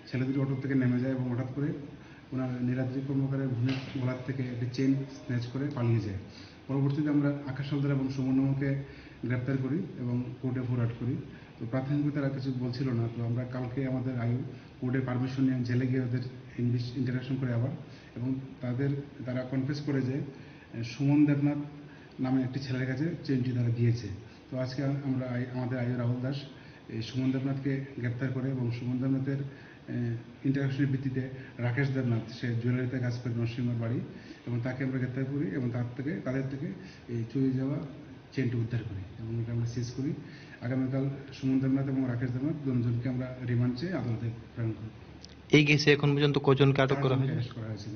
ছেলে দুটি অটো থেকে নেমে যায় এবং হঠাৎ করে ওনার নীলাদ্রি কর্মকারের বোনের গলার থেকে একটি চেন স্ন্যাচ করে পালিয়ে যায়। পরবর্তীতে আমরা আকাশ হালদার এবং সুমন নগরকে গ্রেপ্তার করি এবং কোর্টে ফরওয়ার্ড করি। তো প্রাথমিকভাবে তারা কিছু বলছিল না। তো আমরা কালকে আমাদের কোর্টের পারমিশন নিয়ে জেলে গিয়ে ওদের ইংলিশ ইন্টারাকশন করে আবার এবং তারা কনফেস করে যে সুমন দেবনাথ নামে একটি ছেলের কাছে চেনটি তারা দিয়েছে। তো আজকে আমরা আমাদের আইও রাহুল দাস এই সুমন দেবনাথকে গ্রেপ্তার করে এবং সুমন দেবনাথের ইন্টারাকশনের ভিত্তিতে রাকেশ দেবনাথ সে জুয়েলারিতে কাজ করে নরসিংহের বাড়ি এবং তাকে আমরা গ্রেপ্তার করি এবং তাদের থেকে এই চুরি যাওয়া চেনটি উদ্ধার করি এবং এটা আমরা সিজ করি। আগামীকাল সুমন দেবনাথ এবং রাকেশ দেবনাথ দুজনকে আমরা রিমান্ড চেয়ে আদালতে প্রেরণ করি। এই কেসে এখন পর্যন্ত কজনকে আটক করা হয়েছে?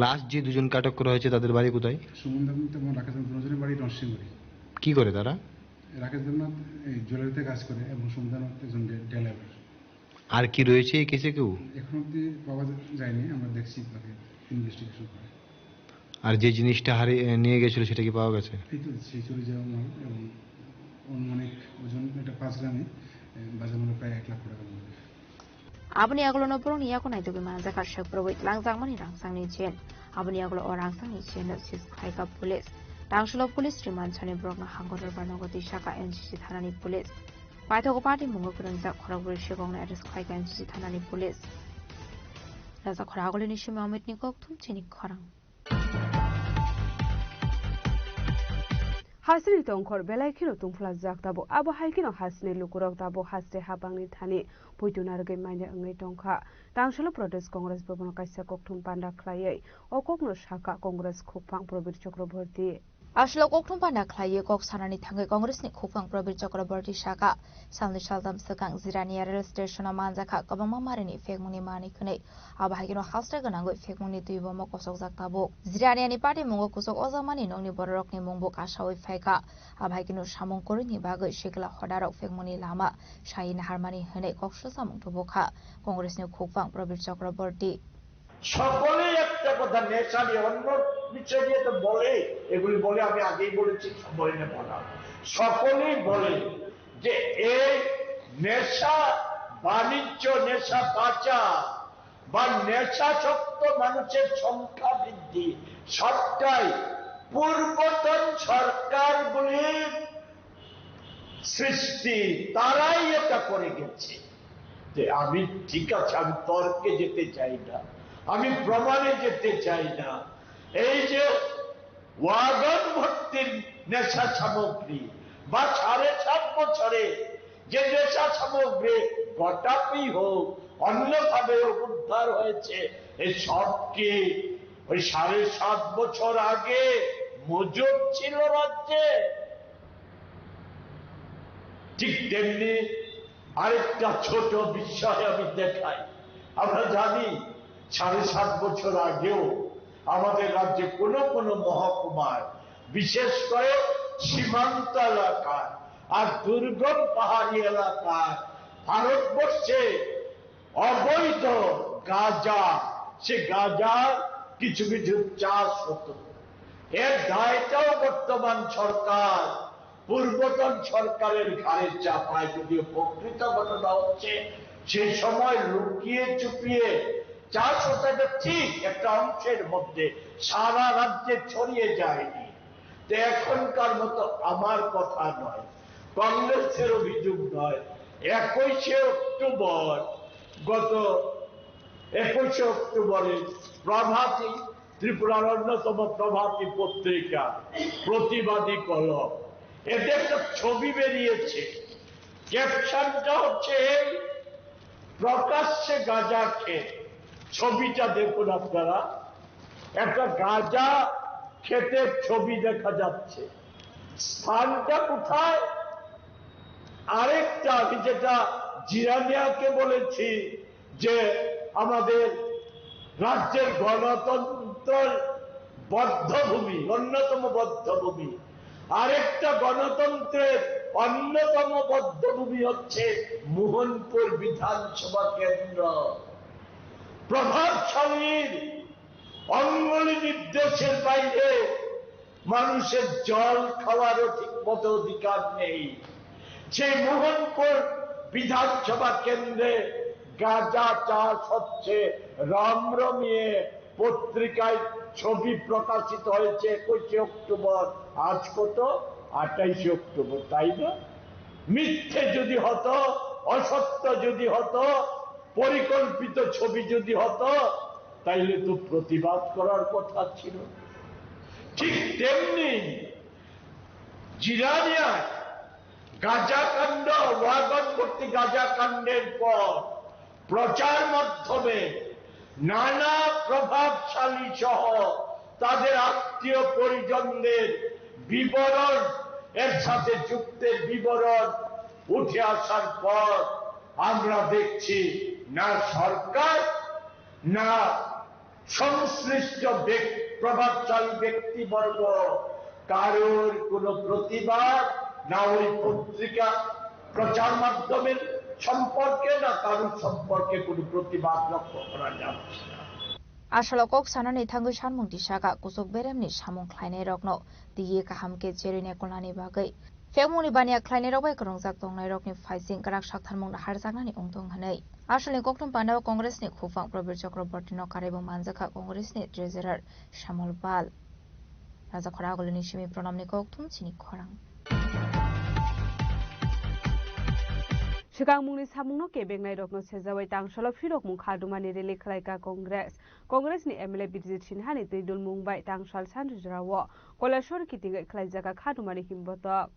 লাস্ট যে দুজনকে আটক করা হয়েছে তাদের বাড়ি কোথায়? সুমন দেবনাথ এবং রাকেশ দেবনাথ দুজনের বাড়ি নরসিংদী। কি করে তারা? রাকেশ দেবনাথ জুয়েলারিতে কাজ করে এবং সুমন দেবনাথ একজন ডেলার। আর কি রয়েছে এই কেসে কেউ এখন অব্দি পাওয়া যায়নি, আমরা দেখছি তাকে ইনভেস্টিগেশন করে। আর যে জিনিসটা হারিয়ে নিয়ে গেছিল সেটা কি পাওয়া গেছে? এই তো সেই চুরি যাওয়া মাল এবং অনেক ওজন, এটা 5 গ্রামে, বাজার মূল্য প্রায় 1 লাখ টাকা। Abni aglo no prong ni ako na ito gimana ka siya pero wait lang mani rangsang ni chen. Abni aglo o rangsang ni chen na sis kai ka pulis. Rangshalo pulis riman chane brok na hangor barnagoti shaka NCC thana ni pulis. Paito ko party mungo kurang sa khoraguri shigong na address kai ka NCC thana ni pulis. Rasa khoraguli ni shima amit ni kok thum chini khorang. Hasni tongkhor belai khino tungfla jaktabo abo haikino hasni lukurok tabo hasre habangni thani poitunar ge maine angai tongkha Rangshalo Pradesh Congress Bhavan kaisa kokthum panda khlaiye o kokno shaka Congress khopang Probir Chakraborty Ashlo kokthum panda khlaiye kok sanani thangai Congress ni khopang Probir Chakraborty shaka salni saldam sakang Zirani rail station manjakha kabangma marini fekmuni mani khne abo haikino hasre ganangoi fekmuni tuibomo kosok jaktabo Zirani ani party mungo kusok ozamani nongni borokni mungbo kashawi faika abo haikino samung korini bagoi shikla hodarok fekmuni lama shain harmani hne kokso samung tubokha Congress ni khopang Probir Chakraborty সকলেই একটা কথা নেশা নিয়ে অন্য বিষয় নিয়ে তো বলে, এগুলি বলে আমি আগেই বলেছি সময় নেব না। সকলেই বলে যে এই নেশা বাণিজ্য, নেশা পাচার বা নেশাসক্ত মানুষের সংখ্যা বৃদ্ধি সবটাই পূর্বতন সরকারগুলির সৃষ্টি, তারাই এটা করে গেছে। যে আমি ঠিক আছে, আমি তর্কে যেতে চাই না, আমি প্রমাণে যেতে চাই না। এই যে ওয়াগন ভর্তির নেশা সামগ্রী বা 7.5 বছরে যে নেশা সামগ্রী গোটাপি হোক অন্যভাবে উদ্ধার হয়েছে, এই সব কি ওই 7.5 বছর আগে মজুদ ছিল রাজ্যে? ঠিক তেমনি আরেকটা ছোট বিষয় আমি দেখাই। আমরা জানি 7.5 বছর আগেও আমাদের রাজ্যে কোনো কোনো মহকুমায়, বিশেষ করে সীমান্ত এলাকায় আর দুর্গম পাহাড়ি এলাকায় ভারতবর্ষে অবৈধ গাঁজা, সে গাঁজার কিছু কিছু চাষ হতো। এর দায়টাও বর্তমান সরকার পূর্বতন সরকারের ঘাড়ে চাপায়, যদিও প্রকৃত ঘটনা হচ্ছে সেই সময় লুকিয়ে চুপিয়ে চাষ হতে ঠিক একটা অংশের মধ্যে, সারা রাজ্যে ছড়িয়ে যায়নি। তো এখনকার মতো আমার কথা নয়, কংগ্রেসের অভিযোগ নয়। 21শে অক্টোবর, গত 21শে অক্টোবরে প্রভাতী, ত্রিপুরার অন্যতম প্রভাতী পত্রিকা প্রতিবাদী কলম, এতে একটা ছবি বেরিয়েছে। ক্যাপশনটা হচ্ছে প্রকাশ্যে গাঁজা খেয়ে। ছবিটা দেখুন আপনারা, একটা গাঁজা খেতে ছবি দেখা যাচ্ছে। স্থানটা কোথায়? আরেকটা আমি যেটা জিরানিয়াকে বলেছি যে আমাদের রাজ্যের গণতন্ত্রের বদ্ধভূমি, অন্যতম বদ্ধভূমি, আরেকটা গণতন্ত্রের অন্যতম বদ্ধভূমি হচ্ছে মোহনপুর বিধানসভা কেন্দ্র। প্রভাবশালীর অঙ্গুলি নির্দেশের বাইরে মানুষের জল খাওয়ারও ঠিক মতো অধিকার নেই। সেই মোহনপুর বিধানসভা কেন্দ্রে গাঁজা চাষ হচ্ছে রমরমিয়ে। পত্রিকায় ছবি প্রকাশিত হয়েছে 21শে অক্টোবর, আজ কত? 28শে অক্টোবর, তাই না? মিথ্যে যদি হতো, অসত্য যদি হতো, পরিকল্পিত ছবি যদি হতো, তাইলে তো প্রতিবাদ করার কথা ছিল। ঠিক তেমনি জিরানিয়ায় গাঁজাকাণ্ড, ওয়াগন ভর্তি গাঁজাকাণ্ডের পর প্রচার মাধ্যমে নানা প্রভাবশালী সহ তাদের আত্মীয় পরিজনদের বিবরণ এর সাথে যুক্তের বিবরণ উঠে আসার পর আমরা দেখছি না সরকার না সংশ্লিষ্ট প্রভাবশালী ব্যক্তিবর্গ কারোর কোনো প্রতিবাদ না ওই পত্রিকা প্রচার মাধ্যমের সম্পর্কে না কারোর সম্পর্কে কোনো প্রতিবাদ লক্ষ্য করা যাচ্ছে না। আসলে কক সানানি থাঙ্गै सानमुं दिसागा कुसुक बेरेमनि सामुं ख्लायनाय रकनो दिये गाहामके जेरिने कलनानि बागै फेमुनि बानिया ख्लायनाय रबाय करंजाक दंनाय रकनि फाइसिं गराक साक्थारमुं हारजागनानि अंदं हनै आसलनि कक्टम पानाव कांग्रेसनि खुफां प्रबीर चक्रवर्तीनो कारेबो मानजाखा कांग्रेसनि ट्रेजारार श्यामल पाल राजा खरा आगलनि सिमि प्रणामनि कक्टम चिनि खरां सिगांमुंनि सामुंनो केबेंनाय रकनो सेजावै तांसलो फिरकमुं खादुमानि रेलि खलायका कांग्रेसनि एमएलए बिरजित सिन्हानि दैदुल मुंबाय तांसाल सानजुरावो कलेश्वर कितिंगै खलायजागा खादुमानि हिमबतक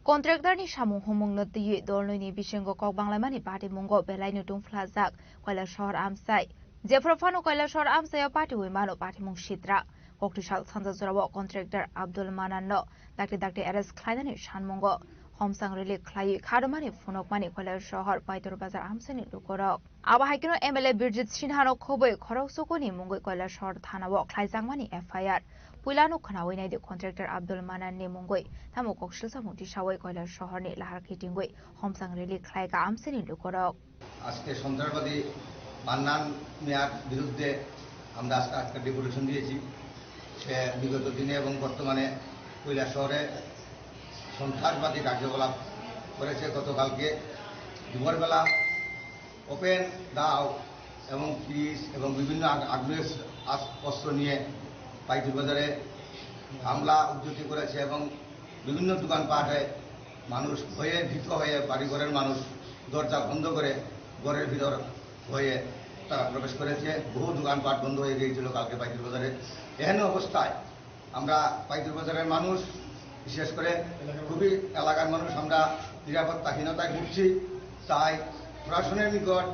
कन्ट्रेक्टरनि सामुं हमंनो दियै दलनैनि बिसिंगो कक बांलायमानि पार्टी मुंगो बेलायनो दुंफ्लाजाक कैलाशहर आमसाय जेफ्रफानो कैलाशहर आमसायाव पार्टी वैमानो पार्टी मुं सिद्रा कक्टिसाल सानजाजुराव कन्ट्रेक्टर आब्दुल मानाननो दाक्टे दाक्टे एरेस्ट ख्लायनानै सानमुंगो हमसां रेलि ख्लायै खादुमानि फुनकमानि कैलाशहर पाइतर बाजार आमसायनि लुकरक आबाहायकिनो एमएलए बिरजित सिन्हानो खोबै खरकसुकुनि मुंगै कैलाशहर थानाव ख्लायजांमानि एफआईआर पुइलानो खोनावैनायदो कन्ट्रेक्टर आब्दुल मानाननि मुंगै थामो कक्सिलसामुं दिसावै कैलाशहरनि लाहार खिटिंगै हमसां रेलि ख्लायगा आमसायनि लुकरक আজকে সন্ত্রাসবাদী মান্নান মিয়ার বিরুদ্ধে আমরা আজকে ডেপুটেশন দিয়েছি সে বিগত দিনে এবং বর্তমানে কৈলাসহরে সন্ত্রাসবাদী কার্যকলাপ করেছে গতকালকে দুপুরবেলা ওপেন দাও এবং পুলিশ এবং বিভিন্ন আগ্নেয় অস্ত্র নিয়ে পাইতুর বাজারে হামলা উদ্যতি করেছে এবং বিভিন্ন দোকানপাটে মানুষ ভয়ে ভীত হয়ে বাড়িঘরের মানুষ দরজা বন্ধ করে ঘরের ভিতর হয়ে তারা প্রবেশ করেছে বহু দোকানপাট বন্ধ হয়ে গিয়েছিল কালকে পাইতুর বাজারে এহেন অবস্থায় আমরা পাইতুর বাজারের মানুষ বিশেষ করে খুবই এলাকার মানুষ আমরা নিরাপত্তাহীনতায় ভুগছি তাই প্রশাসনের নিকট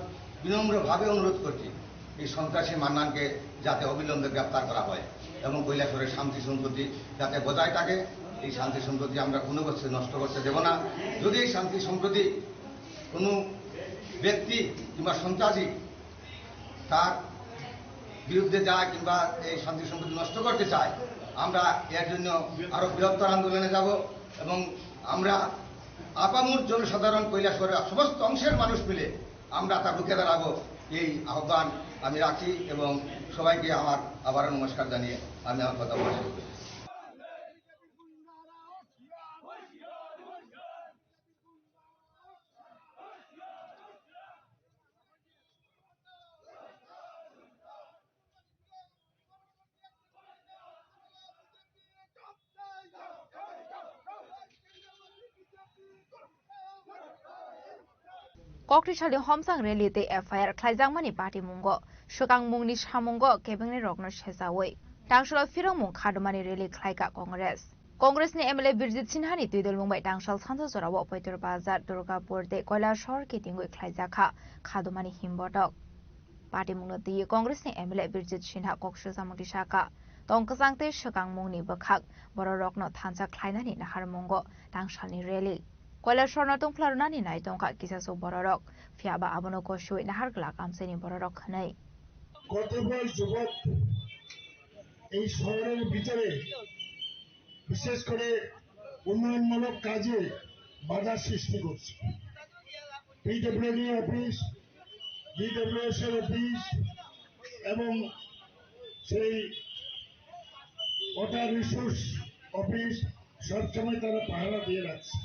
বিনম্রভাবে অনুরোধ করছি এই সন্ত্রাসী মান্নানকে যাতে অবিলম্বে গ্রেপ্তার করা হয় এবং কৈলাসহরের শান্তি সম্প্রতি যাতে বজায় থাকে এই শান্তি সম্প্রতি আমরা কোনো বছর নষ্ট করতে দেব না যদি এই শান্তি সম্প্রতি কোনো ব্যক্তি কিংবা সন্ত্রাসী তার বিরুদ্ধে যায় কিংবা এই শান্তি সম্প্রতি নষ্ট করতে চায় আমরা এর জন্য আরো বৃহত্তর আন্দোলনে যাব এবং আমরা আপামর জনসাধারণ কৈলাসহরের সমস্ত অংশের মানুষ মিলে আমরা তা রুখে দাঁড়াবো এই আহ্বান আমি রাখি এবং সবাইকে আমার আবারও নমস্কার জানিয়ে আমি আমার কথা বলছি कक्टिसालनि हमसां रेलिते एफआईआर ख्लायजांमानि पार्टी मुंगो सुगां मुंनि सामुंगो केबेंनि रकनो सेजावै टांसल फिरंमुं खादुमानि रेलि ख्लायगा कांग्रेसनि एमएलए बिरजित सिन्हानि दैदल मुंबाय टांसल सानजाजुराव पैतर बाजार दुर्गापुर दे कैलाशहर कितिंगै ख्लायजाखा खादुमानि हिमबटक पार्टी मुंनो दियै कांग्रेसनि एमएलए बिरजित सिन्हा कक्सिलसामुं दिसाका तंकजांते सुगां मुंनि बखाक बर रकनो थानसा ख्लायनानि नाहार मुंगो टांसालनि रेलि कैलाशहरनो दंफ्लारुनानि नायदंका किसासो बररक फियाबा आबनो कशुइ नाहार ग्लाक आमसायनि बररक हनै কতিপয় যুবক এই শহরের ভিতরে বিশেষ করে উন্নয়নমূলক কাজে বাধা সৃষ্টি করছে পিডব্লিউডি অফিস ডিডব্লিউএস এর অফিস এবং সেই ওয়াটার রিসোর্স অফিস সবসময় তারা পাহারা দিয়ে রাখছে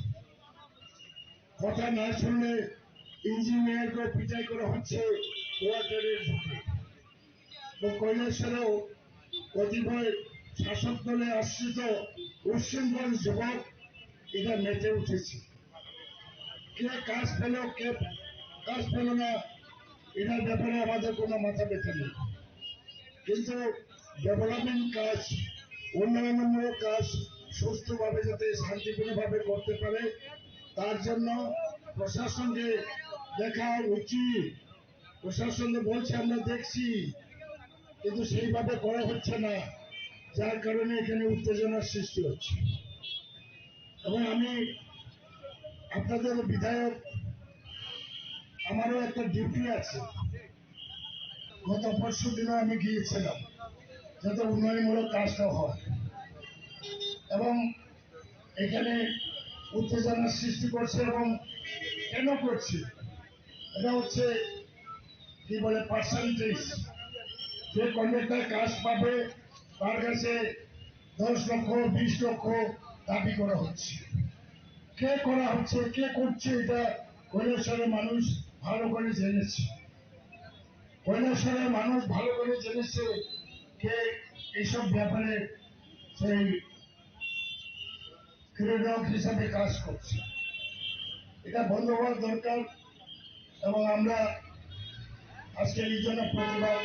কথা না শুনলে ইঞ্জিনিয়ারকে পিটাই করা হচ্ছে ওয়াটারের ঝুঁকি কৈলাসহরেও কতিপয় শাসক দলে আশ্রিত উচ্ছৃঙ্খল যুবক এটা মেতে উঠেছে কে কাজ পেলো কে কাজ পেলো না এটার ব্যাপারে আমাদের কোনো মাথা ব্যথা নেই, কিন্তু ডেভেলপমেন্ট কাজ, উন্নয়নমূলক কাজ সুষ্ঠুভাবে যাতে শান্তিপূর্ণভাবে করতে পারে তার জন্য প্রশাসনকে দেখা উচিত। প্রশাসনকে বলছে আমরা দেখছি, কিন্তু সেইভাবে করা হচ্ছে না, যার কারণে এখানে উত্তেজনার সৃষ্টি হচ্ছে। এবং আমি আপনাদের বিধায়ক, আমারও একটা ডিউটি আছে। গত পরশু দিনে আমি গিয়েছিলাম যাতে উন্নয়নমূলক কাজটা হয়, এবং এখানে উত্তেজনার সৃষ্টি করছে। এবং কেন করছে? এটা হচ্ছে কি বলে পার্সেন্টেজ, যে কন্ট্রাক্টর কাজ পাবে তার কাছে 10 লক্ষ 20 লক্ষ দাবি করা হচ্ছে। কে করা হচ্ছে, কে করছে, এটা কৈলাসহরের মানুষ ভালো করে জেনেছে। কৈলাসহরের মানুষ ভালো করে জেনেছে কে এইসব ব্যাপারে সেই ক্রীড়ক হিসাবে কাজ করছে। এটা বন্ধ হওয়ার দরকার, এবং আমরা আজকে এই জন্য প্রতিবাদ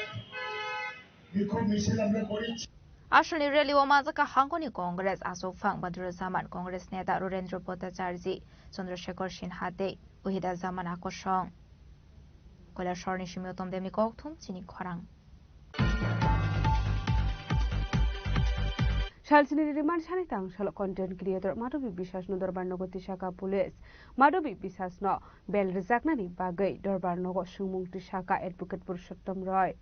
বিক্ষোভ মিছিল আমরা করেছি। Ashley Rally Wamazaka Hangoni Congress Asofang Badru Zaman Congress Neta Rurendra Bhattacharjee Chandrasekhar Sinhate Uhida Zaman Akoshong Kailashahar Nishimiyotom Demi Kokthum Chini Khorang শালচিনি রিমান্ড সানি তাংশাল কন্টেন্ট ক্রিয়েটর মাধবী বিশ্বাস দরবার নগতি শাখা পুলিশ মাধবী বিশ্বাস ন বেল রিজাকনানি বাগৈ দরবার নগ সুমুংটি শাখা এডভোকেট পুরুষোত্তম রয়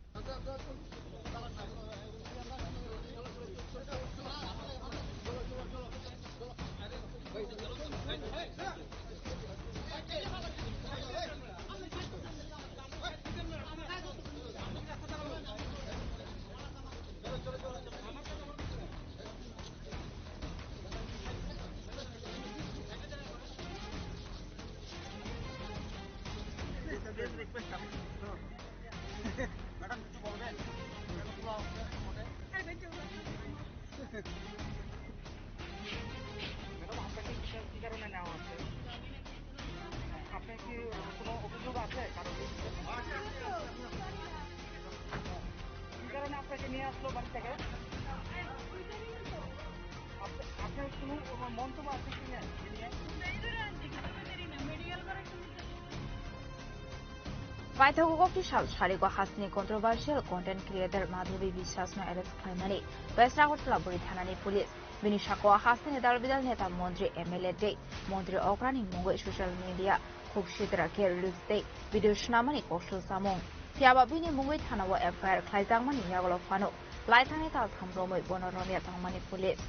Paithagogokti Shal Sharigo Hasni controversial content creator Madhubi বিশ্বাস no arrest claimani West Nagotla Buri Thanani police Bini Shako Hasni Dalbidal Neta Mondri MLA Day Mondri Okrani Mungoi social media Khub Shitra Care Release Day Video Shnamani Koshul Samung Tiaba Bini Mungoi Thanawa FIR Klaizangmani Yagolo Fano Laitani Tal Thambromoi Bonoromia Tangmani police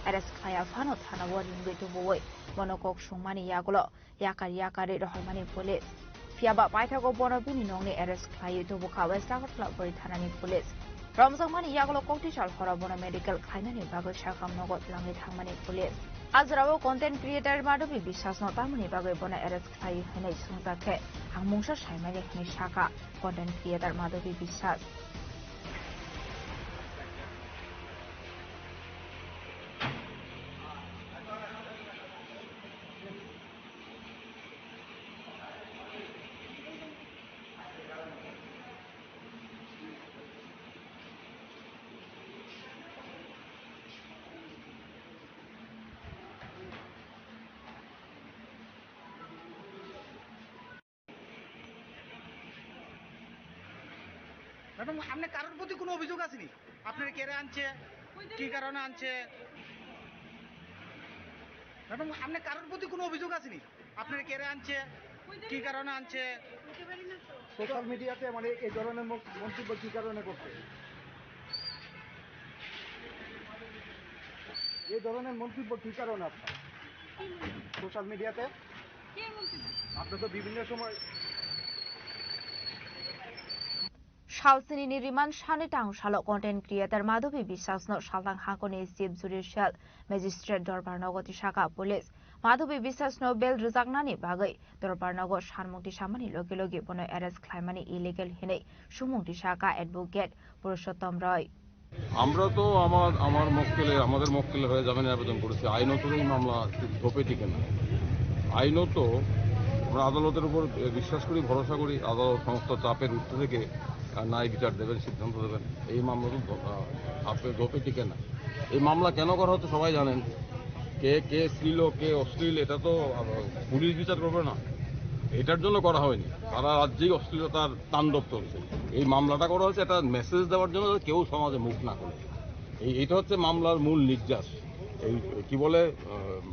Arrest Klaya Fano Thanawa Lingui Tubuoi Bonokok Shungmani Yagolo Yakari Rohmani police Fiaba Paithago Bonobini Nongni arrest Klayu Tubuka West Nagotla Buri Thanani police Ramzangmani Yagolo Kokti Chal Horabona medical Klainani Bago Shakam Nogot Langi Thangmani police Azrawo content creator Madhubi বিশ্বাস no Tamani Bago Bona arrest Klayu Henei Sungzake Hangmungsha Shaimani Hni Shaka content creator Madhubi বিশ্বাস ম্যাডাম আপনি কারোর প্রতি কোনো অভিযোগ আসেনি আপনার কেড়ে আনছে কি কারণে আনছে ম্যাডাম আপনি কারোর প্রতি কোনো অভিযোগ আসেনি আপনার কেড়ে আনছে কি কারণে আনছে সোশ্যাল মিডিয়াতে মানে এই ধরনের মন্তব্য কি কারণে করছে এই ধরনের মন্তব্য কি কারণে আপনার সোশ্যাল মিডিয়াতে আপনি তো বিভিন্ন সময় Shalsini Remand Shani Tangshalo content creator Madhubi বিশ্বাস no Shaltang Hangoni Chief Judicial Magistrate Dorbar Nogoti Shaka Police Madhubi বিশ্বাস no Bel Rizagnani Bagai Dorbar Nogo Shanmukti Shamani Logi Logi Bono arrest Klaimani illegal Hine Shumukti Shaka Advocate Purushottom Roy আমরা তো আমাদের মক্কেলের হয়ে জামিনের আবেদন করেছি আইনত এই মামলা গোপে টিকে না আইনত আমরা আদালতের উপর বিশ্বাস করি, ভরসা করি। আদালত সমস্ত চাপের ঊর্ধ্বে থেকে ন্যায় বিচার দেবেন, সিদ্ধান্ত দেবেন। এই মামলা তো চাপের ধোপে টিকে না। এই মামলা কেন করা হচ্ছে সবাই জানেন। কে শ্লীল কে অশ্লীল এটা তো পুলিশ বিচার করবে না, এটার জন্য করা হয়নি। সারা রাজ্যেই অশ্লীলতার তাণ্ডব চলছে। এই মামলাটা করা হচ্ছে একটা মেসেজ দেওয়ার জন্য কেউ সমাজে মুখ না করে। এইটা হচ্ছে মামলার মূল নির্যাস। এই কি বলে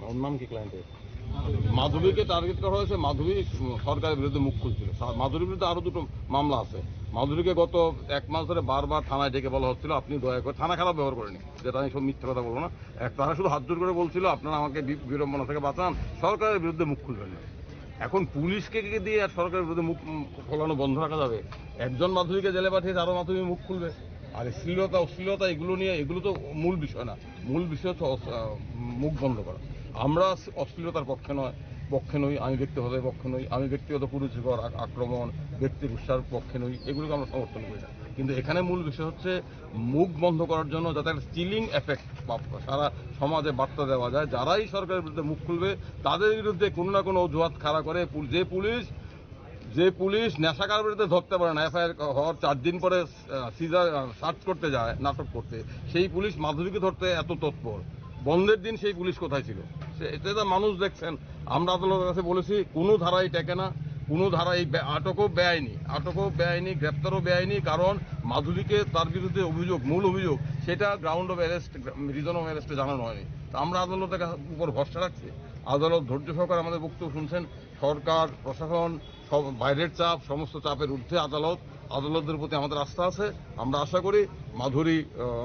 ওর নাম কি ক্লায়েন্টের, মাধবীকে টার্গেট করা হয়েছে। মাধবী সরকারের বিরুদ্ধে মুখ খুলছিল। মাধুরীর বিরুদ্ধে আরো দুটো মামলা আছে। মাধুরীকে গত 1 মাস ধরে বারবার থানায় ডেকে বলা হচ্ছিল আপনি দয়া করে, থানা খারাপ ব্যবহার করেনি, যেটা আমি সব মিথ্যা কথা বলবো না, তারা শুধু হাত জোর করে বলছিল আপনারা আমাকে বিড়ম্বনা থেকে বাঁচান, সরকারের বিরুদ্ধে মুখ খুলবেন না। এখন পুলিশকে দিয়ে আর সরকারের বিরুদ্ধে মুখ খোলানো বন্ধ রাখা যাবে? একজন মাধুরীকে জেলে পাঠিয়েছে, আরো মাধুরী মুখ খুলবে। আর অশ্লীলতা এগুলো নিয়ে, এগুলো তো মূল বিষয় না। মূল বিষয় হচ্ছে মুখ বন্ধ করা। আমরা অশ্লীলতার পক্ষে নই, আমি ব্যক্তিগত পক্ষে নই, আমি ব্যক্তিগত কুরুচিকর আক্রমণ, ব্যক্তির উৎসার পক্ষে নই, এগুলোকে আমরা সমর্থন করি না। কিন্তু এখানে মূল বিষয় হচ্ছে মুখ বন্ধ করার জন্য যাতে একটা চিলিং এফেক্ট সারা সমাজে বার্তা দেওয়া যায়। যারাই সরকারের বিরুদ্ধে মুখ খুলবে তাদের বিরুদ্ধে কোনো না কোনো অজুহাত খাড়া করে যে পুলিশ নেশাকার বিরুদ্ধে ধরতে পারে না, এফআইআর হওয়ার 4 দিন পরে সার্চ করতে যায় নাটক করতে, সেই পুলিশ মাধুরীকে ধরতে এত তৎপর। বন্ধের দিন সেই পুলিশ কোথায় ছিল? এটা তো মানুষ দেখছেন। আমরা আদালতের কাছে বলেছি কোনো ধারাই টেকে না, কোনো ধারাই, আটকও বেআইনি, গ্রেপ্তারও বেআইনি। কারণ মাধুরীকে তার বিরুদ্ধে মূল অভিযোগ সেটা ground of arrest, reason of অ্যারেস্টে জানানো হয়নি। আমরা আদালতের উপর ভরসা রাখছি। আদালত ধৈর্য সহকারে আমাদের বক্তব্য শুনছেন। সরকার, প্রশাসন, সব বাইরের চাপ, সমস্ত চাপের ঊর্ধ্বে আদালতের প্রতি আমাদের আস্থা আছে। আমরা আশা করি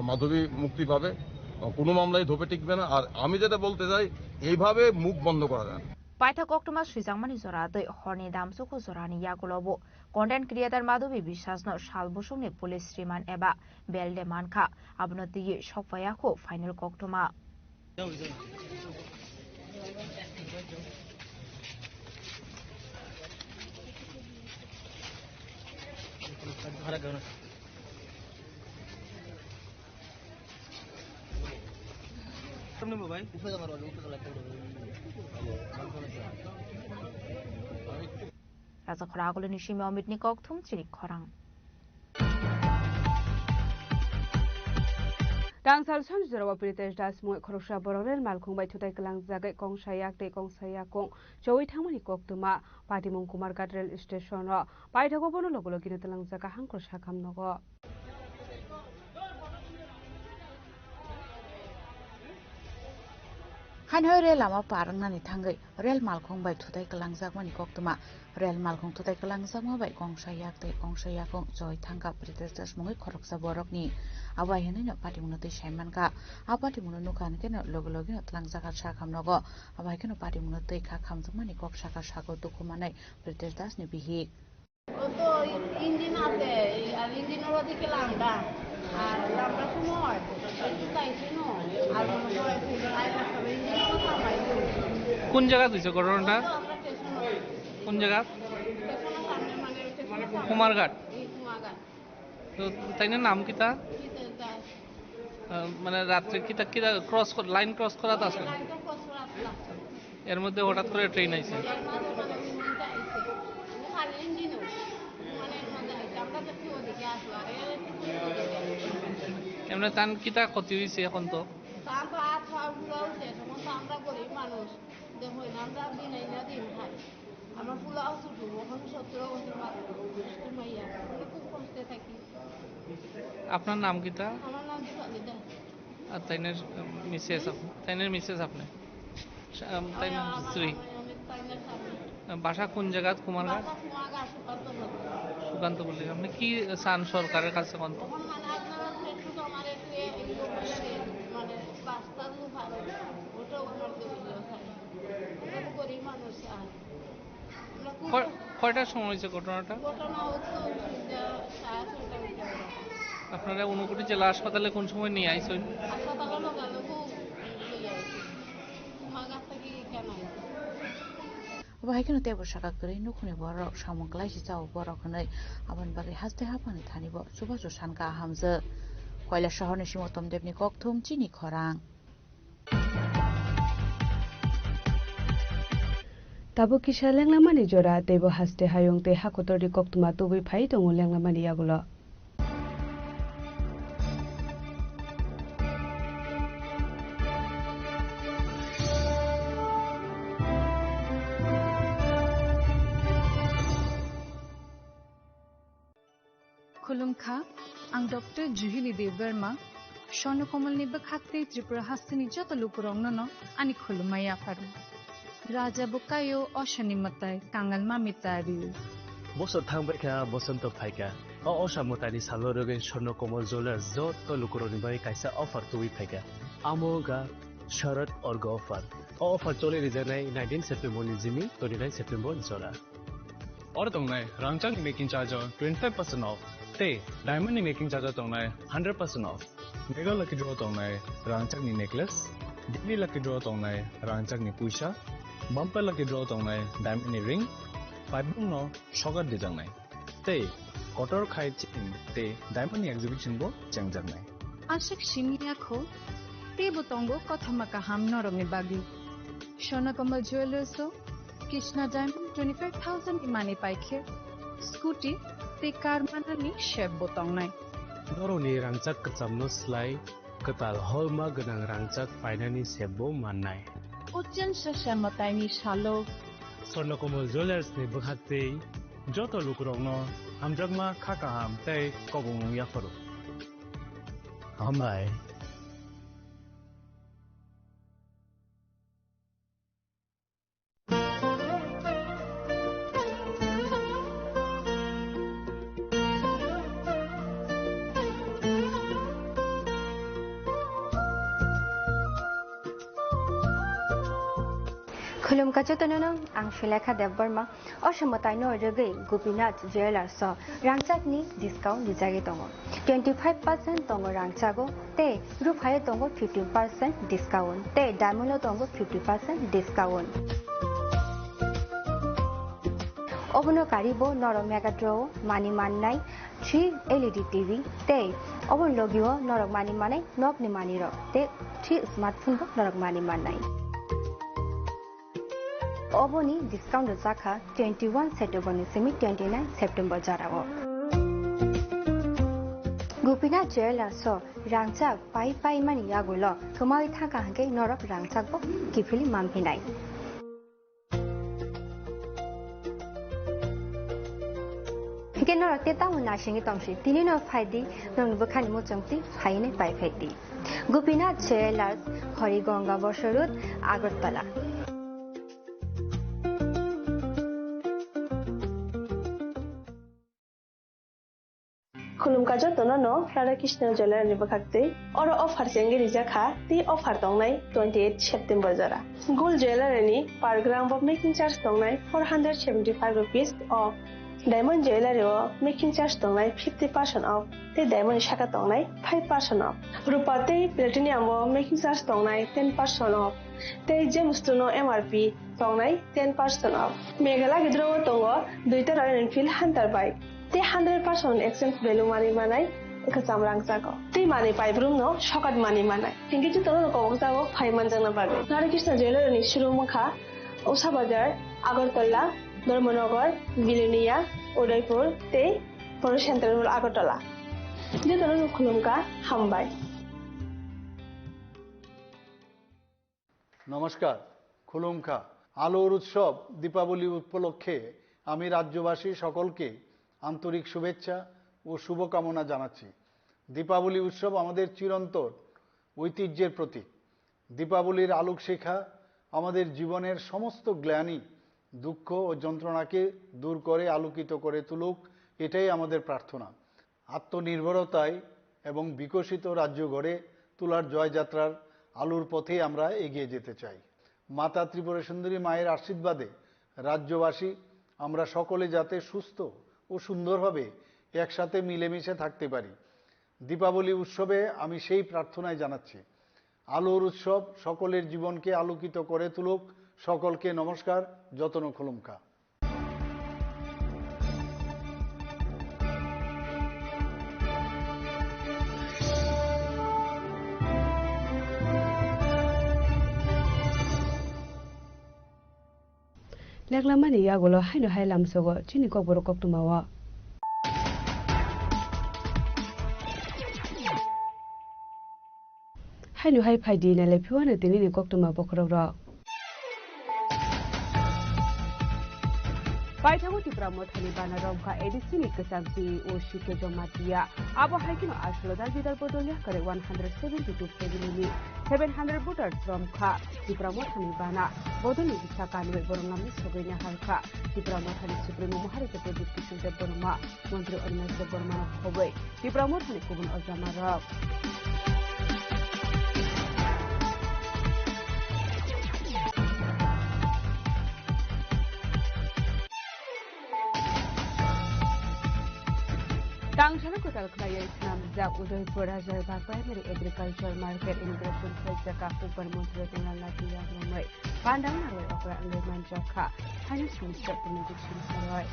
মাধুরী মুক্তি পাবে, কোনো মামলায় ধোপে টিকবে না। আর আমি যেটা বলতে চাই, এইভাবে মুখ বন্ধ করা যায় না। Paithak Oktoma Srijangmani Zoratoi Horni Damsoko Zorani Yagulobo Content Creator Madhubi Bisasno Shalbusungni Police Riman Eba Belde Manka Abnoti Shopayako Final Koktoma Raza Khoragolo Nishimi Omitni Koktum Chirik Khorang Dangsal Sanjarawa British Das Moy Khorosha Bororel Malkhung by Tutai Kalang Zagai Kong Shayak de Kong Sayakong Joey Tamani Koktuma Patimung Kumar Gadrel Station Paitago Bono Logolo Ginatalang Zaka Hankro Shakam Nogo Hanhoi rel lama parang nani thangai rel malkhong bai thutai kalangjak mani koktuma rel malkhong thutai kalangjak ma bai kongsayak joi thangka protesters mongai khoroksa borokni abai hene no patimuno tei saiman ka apatimuno nukan keno logi no tlangjak sa khamnogo abai keno patimuno tei kha khamjak mani kok saka sako dukumanai protesters ni bihi তো ইঞ্জিন আছে আর ইঞ্জিনের ওদিকে লামডা আর লামডা সময় একটু চাইছি নো আর মনে হয় ইঞ্জিনের সামাই কোন জায়গা হইছে ঘটনাটা কোন জায়গা কুমারঘাট তো তাইনের নাম কিতা মানে রাত্রে কিতা কিতা লাইন ক্রস করা আছে এর মধ্যে হঠাৎ করে ট্রেন আইছে এমনি তান কিতা ক্ষতি হয়েছে এখন তো আমরা গরিব মানুষ দেখুন আমরা দিন খাই আমার ফুলাও ছুটু এখন 17 বছর মাইয়া খুব কষ্টে থাকি আপনার নাম কিতা আমার নাম সুনিতা আর তাইনের মিসেস আপনি তাইনের স্ত্রী বাসা কোন জায়গা কুমারঘাট সুকান্ত বললি আপনি কি চান সরকারের কাছে কোন কয়টার সময় হয়েছে ঘটনাটা আপনারা ঊনকোটি জেলা হাসপাতালে কোন সময় নিয়ে আইছেন Bahkan tiap bersakak kering nukuni borok samungklai si jauh borok kenai aban bagi haste hapani thani bo coba josan ka hamze koila shahar ni simotom debni koktum chini khorang Tabo kisha lenglamani jora tebo haste hayong te hakotori koktuma tubui phai tongo lenglamani yagulo. Khulumkha, ang Dr. Juhili Deverma, Shono Komalni Bakhate Tripura Hastini Joto Lukurongno, ani Khulumaya Faru. Raja Bukayo Oshani Matai, Kangal Mamitari. Boso Tambaka, Bosonto Paika, O Oshamutani Salorogan Shono Komal Zola Zoto Lukuronibai Kaisa offer to Wipeka. Amoga, Sharat or Gofar. Offer Tole Rizanai, 19 September Nizimi, 29 September Zola. Or Tongai, Rangchang making charge of 25% off. Te, diamond making charge of Tongai, 100% off. Mega lucky draw Tongai, Rangchang necklace. Daily lucky draw Tongai, Rangchang Pusha. Bumper lucky draw Tongai, diamond ring. 5 no, sugar dejangai. Te, Kotor Kai Chin, Te, diamond exhibition bo, Changjang. Ashik Shimia Ko, Te Butongo, Kotamaka Ham Noromi Bagi. Shona Komal Jewelers, Krishna Diamond 25,000 Imani Paike. Scooty, Te Karmanani Chef Botongai. Noroni Rangchak Katsamno Slai, Katal Holma Ganang Rangchak Finani Sebo Manai. Ujan Shashamatani Shalo. Sornokomo Jewelers ne Bukhate, Joto Lukurongno, Amjagma Kakaham, Te Kobung Yafaro. Amai. Khulumkha Jotonono, ang Shilekha Devarma, Oshamotai no Rege, Gopinath Jewelers, Rangchakni discount Dijagi Tongo. 25% Tongo Rangchago, Te, Ruphaye Tongo 15% discount, Te, Diamond Tongo 50% discount. Obono Karibo, Noro Mega Draw, Mani Manai, 3 LED TV, Te, Obon Logio, Norok Mani Manai, Nopni Maniro, Te, 3 smartphone, Norok Mani Manai. Oboni discount Zaka 21 September semi 29 September Jarago. Gopinath Jewelers so Rangchak Pai Mani Yagulo, Kamai Thaka Hanke Norok Rangchakbo, Kifili Mampinai. Again, Norok Teta Munashing Tomshi, Tinino Fadi, non Bukani Muchumti, Haine Pai Fedi. Gopinath Jewelers, Horigonga Boshorut, Agartala. Khulumkha Jotonono, Radhakrishna Jewelers ni Bakhate, or offer Sengi Rijaka, the offer Tongai 28 September Zara. Gold jewelry per gram of making charge Tongai 475 rupees of diamond jewelry making charge Tongai 50% off. The diamond shaka Tongai 5% off. Rupate platinum making charge Tongai 10% off. The gemstone MRP Tongai 10% off. Megala Gidro Tongo, Duiter Royal Enfield Hunter bike. The 100% exchange value money manai, Kasam Rangsago. The money pipe room no, shocked money manai. Think it to Gonzago, 5 months on a bag. Radhakrishna Jewelers in Shurumukha, Osabazar, Agartala, Dormonogor, Vilunia, Udaipur, Te, for Central Agartala. Jotono Khulumkha, Hambai. নমস্কার খুলুমখা আলোর উৎসব দীপাবলি উপলক্ষে আমি রাজ্যবাসী সকলকে আন্তরিক শুভেচ্ছা ও শুভকামনা জানাচ্ছি। দীপাবলি উৎসব আমাদের চিরন্তন ঐতিহ্যের প্রতীক। দীপাবলির আলোকশিখা আমাদের জীবনের সমস্ত গ্লানি, দুঃখ ও যন্ত্রণাকে দূর করে আলোকিত করে তুলুক, এটাই আমাদের প্রার্থনা। আত্মনির্ভরতায় এবং বিকশিত রাজ্য গড়ে তোলার জয়যাত্রার আলোর পথে আমরা এগিয়ে যেতে চাই। মাতা ত্রিপুরা সুন্দরী মায়ের আশীর্বাদে রাজ্যবাসী আমরা সকলে যাতে সুস্থ ও সুন্দরভাবে একসাথে মিলেমিশে থাকতে পারি। দীপাবলি উৎসবে আমি সেই প্রার্থনাই জানাচ্ছি। আলোর উৎসব সকলের জীবনকে আলোকিত করে তুলুক। সকলকে নমস্কার। যতন খুলুমখা। লেংলামানি ইয়াগুলো হাইনো হাই লামসগো চিনি কবর কক্তমাওয়া হাইনো হাই ফাইদি নালে ফিওয়ানো তিনি কক্তমা বখরক Paithago Tipra Mothani Bana Romka Edisini Kasabji or Shike Jomatia Abo Haikino Ashlo Dalvidal Podolia Kare 172 Pegini 700 voters from Ka Tipra Mothani Bana Bodoni Sakani Borongami Sogina Halka Tipra Mothani Supremo Maharika Production de Boroma Montri Ornas de Bormana Hobay Tipra Mothani Kubun Ozamara Tangshana Kotal Klaya Islam Zak Udaipur Hazarba Primary Agricultural Market Immigration Fajaka Upar Montreal Latia Mumbai Pandang Narway Opera and Manjaka Finance Minister Benediction Saroy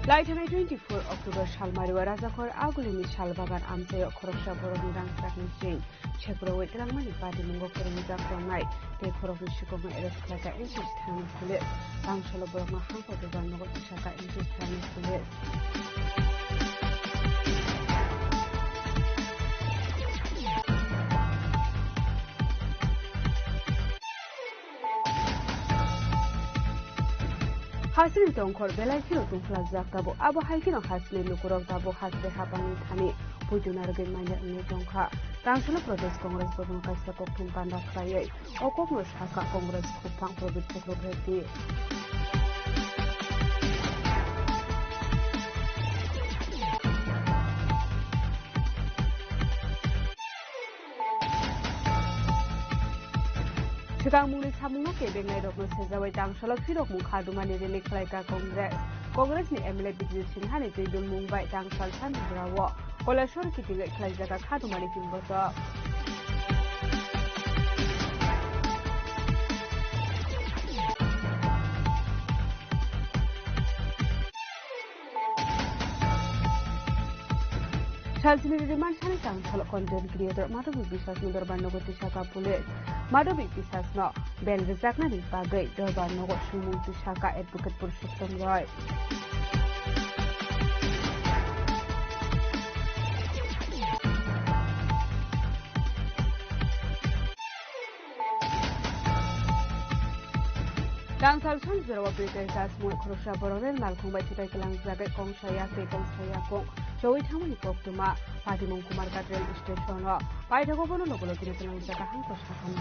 Laitana 24 October Shalmariwa Razakor Agulini Shalbagan Amsayo Korosha Boroni Rangsakni Jane Chepro Wetlamani Pati Mungo Koroniza from night Take Korovi Shikomo Eresklaka English Time Police Rangshala Boroma Hanko Duvano Shaka English Time Police Hasil Donkor Belakino to Plazakabo Abo Haikino Hasli Lukurok Dabo Hasle Habani Tani Pujunargan Mania Donka National Protest Congress Bobon Kasa Kokum Panda Klaye Okomo Shaka Congress Kupang Province Secretary Chigang Muli Samunga Kebeng Dok Sezawai Tangshala Firok Mukhadumani Relic Laika Congress ni MLA Bijisin Hani Tidul Mumbai Tangsal San Brawo Kolashor Kitiga Klajaka Khadumani Kimboto Chalchini demand Chani Tangshala content creator Madobi Bisas Nurban Nogoti Shaka Police Madobi Bisas no Ben Rizakna Bagai Durban Nogo Shumu Shaka Advocate Purushottam Roy Tangsal San Zero British as Mo Krosha Bororen Malcolm by Titakelang Zagat Kong Shaya Kong Joey Tamani Koptuma Pati Mongkumar Rail Station Paitago Logo Titakelang Zakahan Koshakan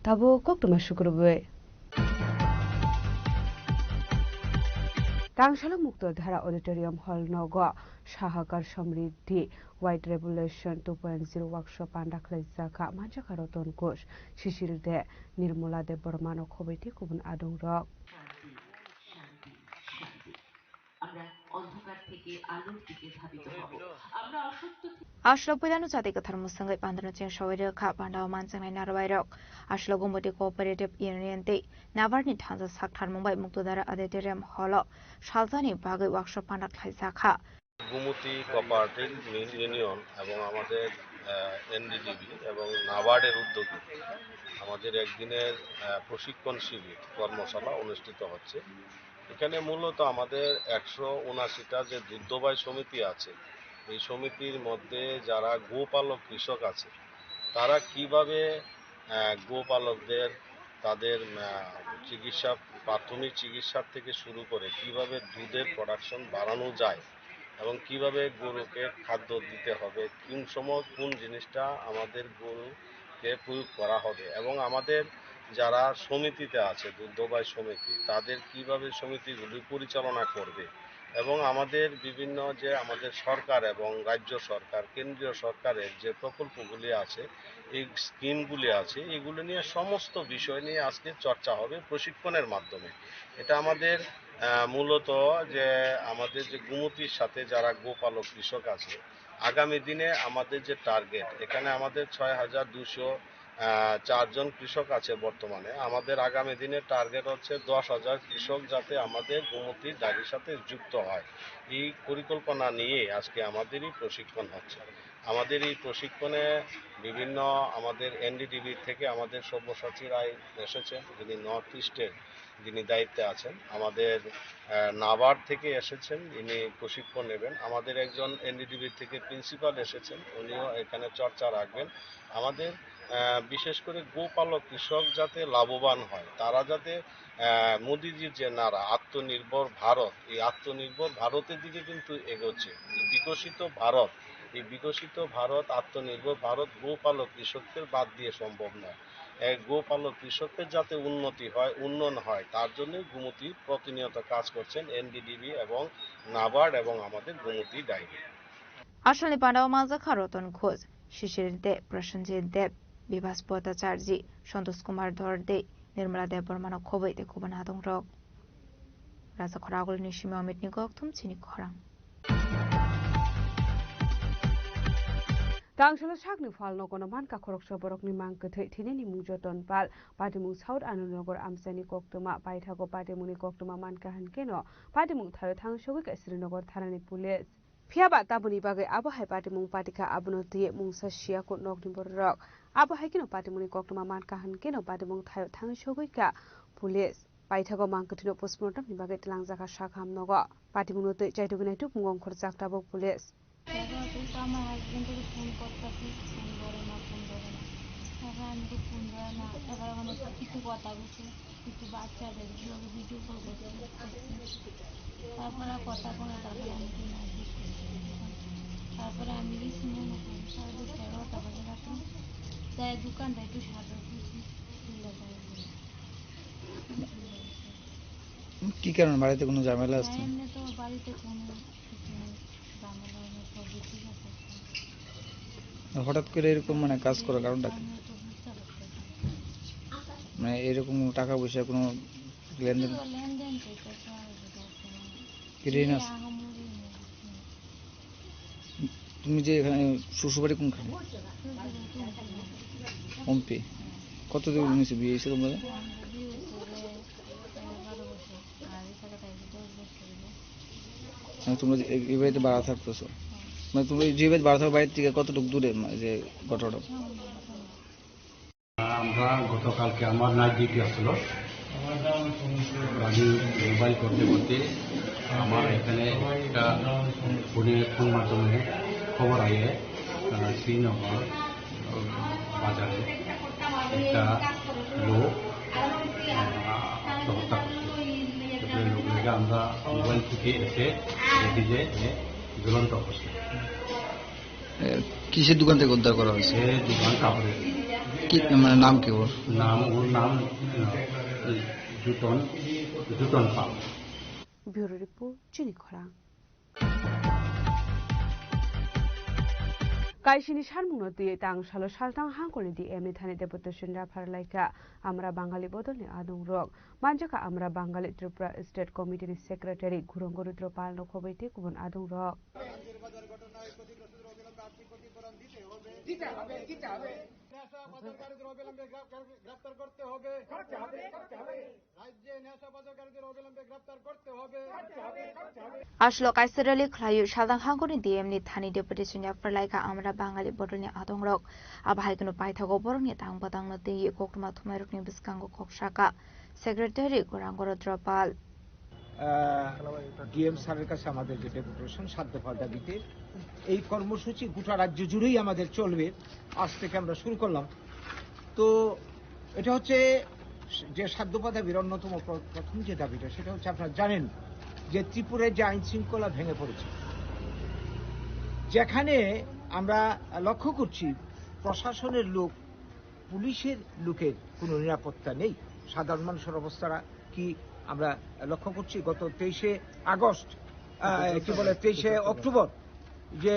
Tabo Koptuma Shukurwe Tangshala Mukto Dhara Auditorium Hall Nogo Shahakar Samriddhi White Revolution 2.0 Workshop Pandaklai Zaka Manjaka Roton Kosh Shishilde Nirmala De Bormano Kobiti Kubun Adong Rock Ashlo Pidano Satika Thermosangai Pandanachen Shawira Kap and Mansang and Narvairok, Ashlo Gumboti Cooperative Union Day, Navarni Tanza Sakar Mumbai Muktudara Auditorium Holo, Shalzani Bagai Workshop Pandaklai Zaka. Gumti cooperative union এবং আমাদের এনডিডিবি এবং নাবার্ডের উদ্যোগে আমাদের একদিনের প্রশিক্ষণ শিবির কর্মশালা অনুষ্ঠিত হচ্ছে এখানে মূলত আমাদের 179টা যে দুগ্ধবাহী সমিতি আছে এই সমিতির মধ্যে যারা গোপালক কৃষক আছে তারা কিভাবে গোপালকদের তাদের চিকিৎসা প্রাথমিক চিকিৎসার থেকে শুরু করে কিভাবে দুধের প্রোডাকশন বাড়ানো যায় এবং কিভাবে গরুকে খাদ্য দিতে হবে কোন সময় কোন জিনিসটা আমাদের গরুকে প্রয়োগ করা হবে এবং আমাদের যারা সমিতিতে আছে দুগ্ধবাহী সমিতি তাদের কিভাবে সমিতিগুলি পরিচালনা করবে এবং আমাদের বিভিন্ন যে আমাদের সরকার এবং রাজ্য সরকার কেন্দ্রীয় সরকারের যে প্রকল্পগুলি আছে এই স্কিমগুলি আছে এগুলো নিয়ে সমস্ত বিষয় নিয়ে আজকে চর্চা হবে প্রশিক্ষণের মাধ্যমে এটা আমাদের মূলত যে আমাদের যে গুমতির সাথে যারা গোপালক কৃষক আছে আগামী দিনে আমাদের যে টার্গেট, এখানে আমাদের 6,204 জন কৃষক আছে বর্তমানে। আমাদের আগামী দিনে টার্গেট হচ্ছে 10,000 কৃষক যাতে আমাদের গোমতী ডায়েরির সাথে যুক্ত হয়। এই পরিকল্পনা নিয়ে আজকে আমাদেরই প্রশিক্ষণ হচ্ছে। আমাদের এই প্রশিক্ষণে বিভিন্ন আমাদের এনডিডিবি থেকে আমাদের সব্যসাচী রায় এসেছেন, যিনি নর্থ ইস্টের যিনি দায়িত্বে আছেন। আমাদের নাবার্ড থেকে এসেছেন, ইনি প্রশিক্ষণ নেবেন। আমাদের একজন এনডিডিবি থেকে প্রিন্সিপাল এসেছেন, উনিও এখানে চর্চা রাখবেন। আমাদের বিশেষ করে গোপালক কৃষক যাতে লাভবান হয়, তারা যাতে মোদিজির যে নারা আত্মনির্ভর ভারত, এই আত্মনির্ভর ভারতের দিকে কিন্তু এগোচ্ছে। বিকশিত ভারত, এই বিকশিত ভারত, আত্মনির্ভর ভারত গোপালক কৃষকদের বাদ দিয়ে সম্ভব নয়। গোপালক কৃষকদের যাতে উন্নতি হয়, উন্নয়ন হয়, তার জন্য গোমতী প্রতিনিয়ত কাজ করছেন এনডিডিবি এবং নাবার্ড এবং আমাদের গোমতী ডায়েরি। আসলে পান্ডাও মাজা রতন ঘোষ, শিশির দে, প্রসেনজিৎ দেব, বিভাস ভট্টাচার্য, সন্তোষ কুমার ধরদে, निर्मला देव बर्मानो खबै ते खुबन हादों रक राजा खरागल निसिमे अमितनि गक्थुम चिनि खरां Tangshalo shakni falno kono manka khoroksa borokni mangkethei thineni mungjoton pal patimung South Anunogor amsani koktoma paithago patimuni koktoma manka hankeno patimung thayo thangsogoi ka Srinagar thanani police phiaba tabuni bagai abo hai patimung patika abunoti mungsa sia ko nokni borok abo hai kino patimuni koktoma manka hankeno patimung thayo thangsogoi ka police paithago mangkethino postmortem ni bagai telangjaka shakham nogo patimung notei chaitugune tup mungong khorjak tabo police আমার হাজবেন্ডের ফোন করতেছি ফোন ধরে না তারপরে আমি তো ফোন ধরে না তারপরে মানে কিছু কথা বলছে কিছু বাচ্চাদের ভিডিও কল করছে তারপরে কথা বলে তারপরে আমি তারপরে আমি গেছি মনে করি 11:30 বাজে রাখলাম তাই দোকানটা একটু সাদা খুঁজছি কি কারণ বাড়িতে কোনো ঝামেলা আছে এমনি তো বাড়িতে কোনো ঝামেলা সবই ঠিক আছে হঠাৎ করে এরকম মানে কাজ করার কারণটা কি মানে এরকম টাকা পয়সা কোনো লেনদেন তুমি যে এখানে শ্বশুরবাড়ি কোনখানে পম্পি কতদিন হয়েছে বিয়ে হয়েছে তোমাদের তোমরা এই বাড়িতে ভাড়া থাকতেছো মানে তুমি যে বাড়ি থাকো বাড়ির থেকে কতটুকু দূরে যে ঘটনাটা আমরা গতকালকে আমার নাইট ডিউটি আসলো আমি মোবাইল করতে করতে আমার এখানে একটা ফোন মাধ্যমে খবর আয়ে শ্রীনগর বাজারে একটা লোক আত্মহত্যা করছে লোককে আমরা মোবাইল থেকে এসে দেখি যে ঝুলন্ত অবস্থা কিসের দোকান থেকে উদ্ধার করা হয়েছে দোকান কাপড়ের কি মানে নাম কি ওর নাম জুটন পাল ব্যুরো রিপোর্ট চিনি খরা কাইসিনি সারমুনতি তাংশালো সালতাং হাঙ্কনি দি এমনি থানি ডেপুটেশন রাফার লাইকা আমরা বাঙালি বদলনি আদং রক মানজাকা আমরা বাঙালি ত্রিপুরা স্টেট কমিটিনি সেক্রেটারি ঘুরঙ্গরুদ্র পালন খবৈতে গুবন আদং রক আসলো কাইসারালি খ্লায়ু সালদাং হাঙ্গনি ডিএমনি থানি ডেপুটেশন याफरलाइका আমরা বাঙালি বদলনি আদং রক আবাহাইকনো পাইথাগো বরংনি তাংবাদাংনো দেই কোকটমা থুমাইরকনি বিসকাঙ্গো ককসাকা সেক্রেটারি গোরাঙ্গরদ্র পাল ডিএম স্যারের কাছে আমাদের যে ডেপুটেশন 7 দফা দাবিতে এই কর্মসূচি গোটা রাজ্য জুড়েই আমাদের চলবে আজ থেকে আমরা শুরু করলাম তো এটা হচ্ছে যে 7 দফা দাবির অন্যতম প্রথম যে দাবিটা সেটা হচ্ছে আপনারা জানেন যে ত্রিপুরায় যে আইন শৃঙ্খলা ভেঙে পড়েছে যেখানে আমরা লক্ষ্য করছি প্রশাসনের লোক পুলিশের লোকের কোনো নিরাপত্তা নেই সাধারণ মানুষের অবস্থাটা কি আমরা লক্ষ্য করছি গত 23শে আগস্ট কি বলে 23শে অক্টোবর যে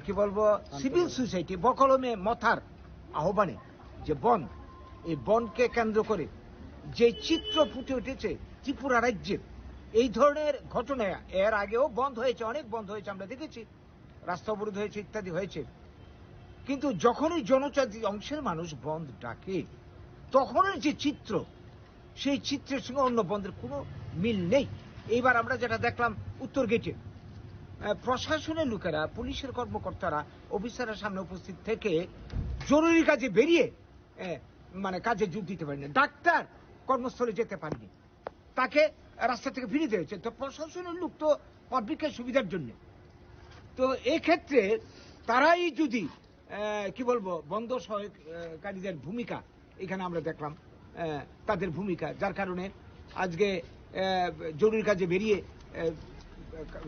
কি বলবো সিভিল সোসাইটি বকলমে মথার আহ্বানে যে বন এই বনকে কেন্দ্র করে যে চিত্র ফুটে উঠেছে ত্রিপুরা রাজ্যের এই ধরনের ঘটনা এর আগেও বন্ধ হয়েছে অনেক বন্ধ হয়েছে আমরা দেখেছি রাস্তা অবরোধ হয়েছে, ইত্যাদি হয়েছে। কিন্তু যখনই জনজাতি অংশের মানুষ বন্ধ ডাকে, তখনের যে চিত্র, সেই চিত্রের সঙ্গে অন্য বন্ধের কোনো মিল নেই। এইবার আমরা যেটা দেখলাম উত্তর গেটে, প্রশাসনের লোকেরা, পুলিশের কর্মকর্তারা, অফিসারের সামনে উপস্থিত থেকে জরুরি কাজে বেরিয়ে মানে কাজে যোগ দিতে পারেনি। ডাক্তার কর্মস্থলে যেতে পারেনি, তাকে রাস্তা থেকে ফিরে দিয়েছে। তো প্রশাসনের লোক তো পাবলিকের সুবিধার জন্য। তো এক্ষেত্রে তারাই যদি কি বলবো, বন্ধ সহায়কারীদের ভূমিকা এখানে আমরা দেখলাম, তাদের ভূমিকা, যার কারণে আজকে জরুরি কাজে বেরিয়ে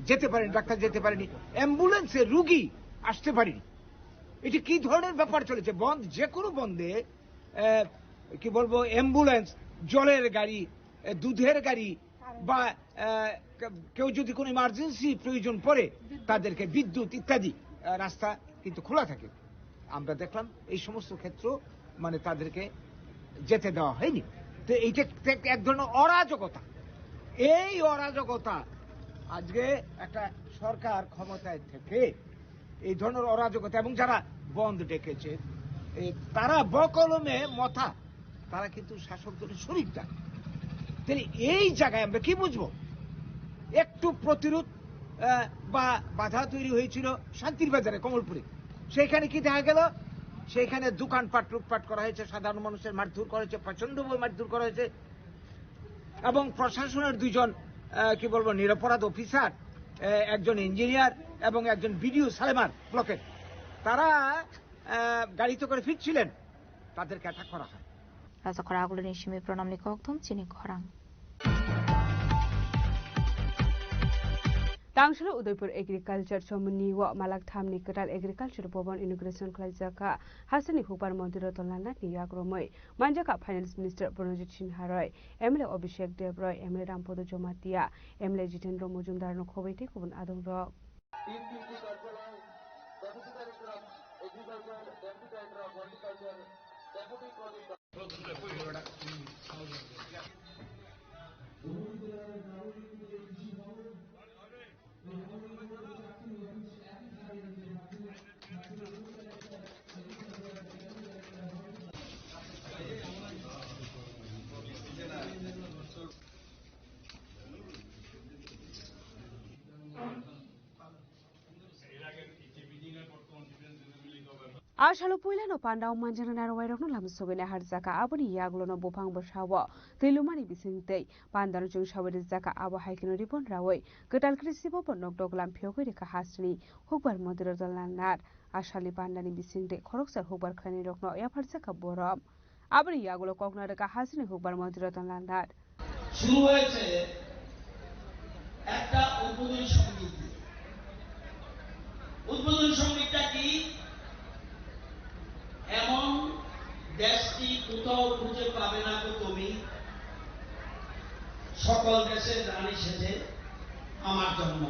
যেতে পারেনি, ডাক্তার যেতে পারেনি, অ্যাম্বুলেন্সে রুগী আসতে পারেনি। এটি কি ধরনের ব্যাপার চলেছে? বন্ধ, যে কোনো বন্ধে কি বলবো, অ্যাম্বুলেন্স, জলের গাড়ি, দুধের গাড়ি, বা কেউ যদি কোনো ইমার্জেন্সি প্রয়োজন পড়ে তাদেরকে বিদ্যুৎ ইত্যাদি রাস্তা কিন্তু খোলা থাকে। আমরা দেখলাম এই সমস্ত ক্ষেত্র মানে তাদেরকে যেতে দেওয়া হয়নি। তো এইটা এক ধরনের অরাজকতা। এই অরাজকতা আজকে একটা সরকার ক্ষমতায় থেকে এই ধরনের অরাজকতা, এবং যারা বন্ধ ডেকেছে তারা বকলমে মথা, তারা কিন্তু শাসক দলের শরিকটা। তাহলে এই জায়গায় আমরা কি বুঝবো? একটু প্রতিরোধ বা বাধা তৈরি হয়েছিল শান্তির বাজারে, কমলপুরে। সেখানে কি দেখা গেল? সেখানে দোকানপাট লুটপাট করা হয়েছে, সাধারণ মানুষের মারধর করা হয়েছে, প্রচন্ডভাবে মারধর করা হয়েছে, এবং প্রশাসনের দুইজন কি বলবো নিরপরাধ অফিসার, একজন ইঞ্জিনিয়ার এবং একজন বিডিও সালেমার ব্লকের, তারা গাড়িতে করে ফিরছিলেন, তাদেরকে অ্যাটাক করা হয়। রাজাখরা আগুলো নিশিমি প্রণাম নিকম চিনি খরাং Tangshalo Udaipur Agriculture Chomni wa Malak Thamni Katal Agriculture Bhavan Inauguration Khlaijaka Hasani Hupar Mondiro Tolana ni Yagromoi Manjaka Finance Minister Pranojit Sinha Roy MLA Abhishek Dev Roy MLA Rampodo Jomatia MLA Jitendra Mujumdar no Khobete Kubun Adong Rock Ashalo Puilano Panda Manjana Narway no Lamsogana Harzaka Abuni Yaglono Bopang Bashawa, Tilumani Bisinte, Pandan Jung Shawed Zaka Aba Hiking Ripon Raway, Gutal Crisipo Nok Doglam Pioka Hasni, Hooper Modero Landad, Ashali Pandani Bisinte, Koroxa Hooper Clanny Rockno, Yaparsaka Borom, Abuni Yaglo Cognaka Hasni Hooper Modero Landad. শুরু হয়েছে একটা উদ্বোধনী সঙ্গীত। উদ্বোধনী সঙ্গীতটা কি? এমন দেশটি কোথাও খুঁজে পাবে না তো তুমি, সকল দেশের রানী সেজে আমার জন্য।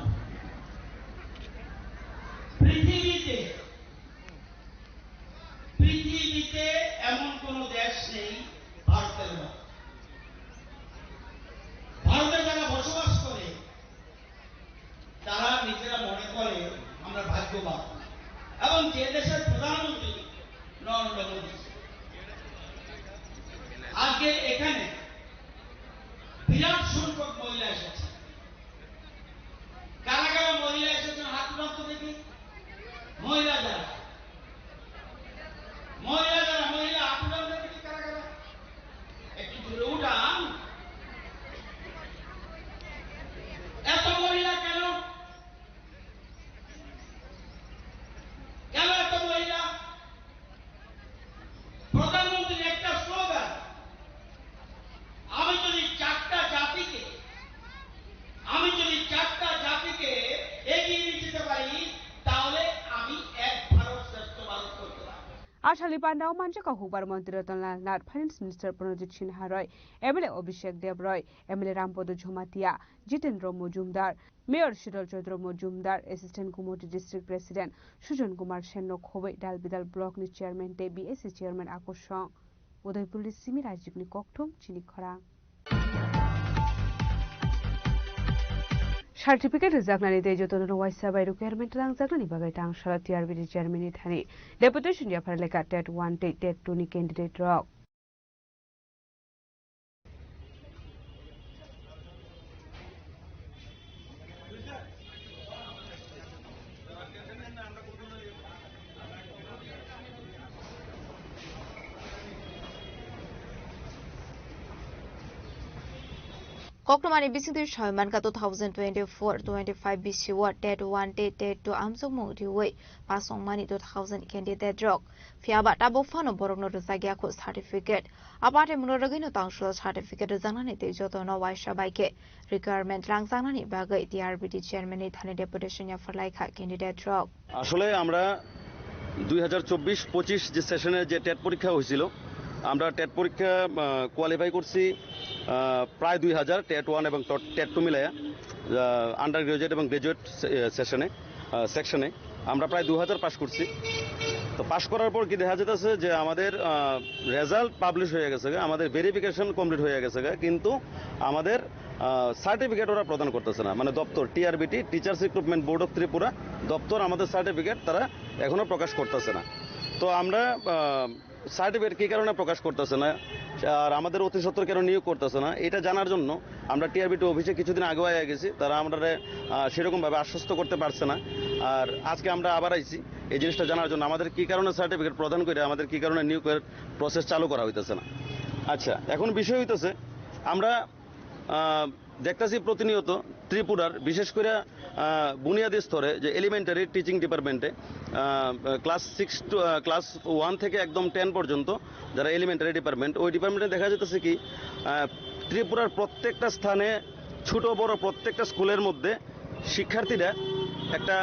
পৃথিবীতে এমন কোন দেশ নেই ভারতের মতো। ভারতে যারা বসবাস করে তারা নিজেরা মনে করে আমরা ভাগ্যবান, এবং যে দেশের প্রধানমন্ত্রী নরেন্দ্র মোদী, আজকে এখানে বিরাট সংখ্যক মহিলা এসেছে। কারা কারা মহিলা এসেছেন হাত তুলুন তো দেখি। মহিলা যারা হাত তুলুন দেখি, কারা কারা একটু দূরে উঠান। এত মহিলা কেন? কেন এত মহিলা? প্রধানমন্ত্রীর একটা স্লোগান, আমি যদি চারটা জাতিকে এগিয়ে নিয়ে যেতে পারি তাহলে আমি এক ভারত শ্রেষ্ঠ ভারত করতে পারি। Ashali Pandao Manjaka Hooper Mondiro Landad Finance Minister Pranojit Sinha Roy MLA Abhishek Dev Roy MLA Rampodo Jomatia Jitendra Mujumdar Mayor Shidol Chandra Mujumdar Assistant Kumoti District President Sujan Kumar Shenno Khobei Dalbidal Block ni Chairman te BSC Chairman Akoshong Udaipur Simi Rajikni Kokthum Chini Khorang certificate রিজাগনানি দে যতন ওয়াইসা বাই রিকোয়ারমেন্ট রাংজাগনানি বাগাই টাংসারা টিআরবিডি চেয়ারম্যানनि थानि डेपुटेशन याफार लेखा टेट 1 टेट 2 नि कैंडिडेट रक Koktomani bisingtir Shoyman ka 2024-25 BC TET 1 TET 2 amsongmo diwe pasongmani 2000 candidate drug fiaba tabo fano borogno rizagya ko certificate apate munoragino tangshul certificate zanani te jotono waisha baike requirement rangsanani bagai TRBD chairman ni thane deputation ya farlaika candidate drug আসলে আমরা 2024-25 যে সেশনে যে টেট পরীক্ষা হয়েছিল আমরা টেট পরীক্ষা কোয়ালিফাই করছি প্রায় 2000 টেট 1 এবং টেট 2 মিলায়া আন্ডার গ্রাজুয়েট এবং গ্রাজুয়েট সেকশনে আমরা প্রায় 2000 পাস করছি তো পাস করার পর কি দেখা যাচ্ছে যে আমাদের রেজাল্ট পাবলিশ হয়ে গেছে আমাদের ভেরিফিকেশন কমপ্লিট হয়ে গেছে কিন্তু আমাদের সার্টিফিকেট ওরা প্রদান করতেছে না মানে দপ্তর TRBT teachers recruitment board of Tripura দপ্তর আমাদের সার্টিফিকেট তারা এখনো প্রকাশ করতেছে না তো আমরা সার্টিফিকেট কী কারণে প্রকাশ করতেছে না আর আমাদের অতি সত্বর কেন নিয়োগ করতেছে না এটা জানার জন্য আমরা টিআরবিটি অফিসে কিছুদিন আগে আগে গেছি তারা আমরা সেরকমভাবে আশ্বস্ত করতে পারছে না আর আজকে আমরা আবার আইছি এই জিনিসটা জানার জন্য আমাদের কী কারণে সার্টিফিকেট প্রদান করে আমাদের কী কারণে নিয়োগের প্রসেস চালু করা হইতেছে না আচ্ছা এখন বিষয় হইতেছে আমরা দেখতেছি প্রতিনিয়ত ত্রিপুরার বিশেষ করে বুনিয়াদী স্তরে যে এলিমেন্টারি টিচিং ডিপার্টমেন্টে ক্লাস 6 টু ক্লাস 1 থেকে একদম 10 পর্যন্ত যারা এলিমেন্টারি ডিপার্টমেন্ট ওই ডিপার্টমেন্টে দেখা যেতেছে কি ত্রিপুরার প্রত্যেকটা স্থানে ছোট বড় প্রত্যেকটা স্কুলের মধ্যে শিক্ষার্থীরা একটা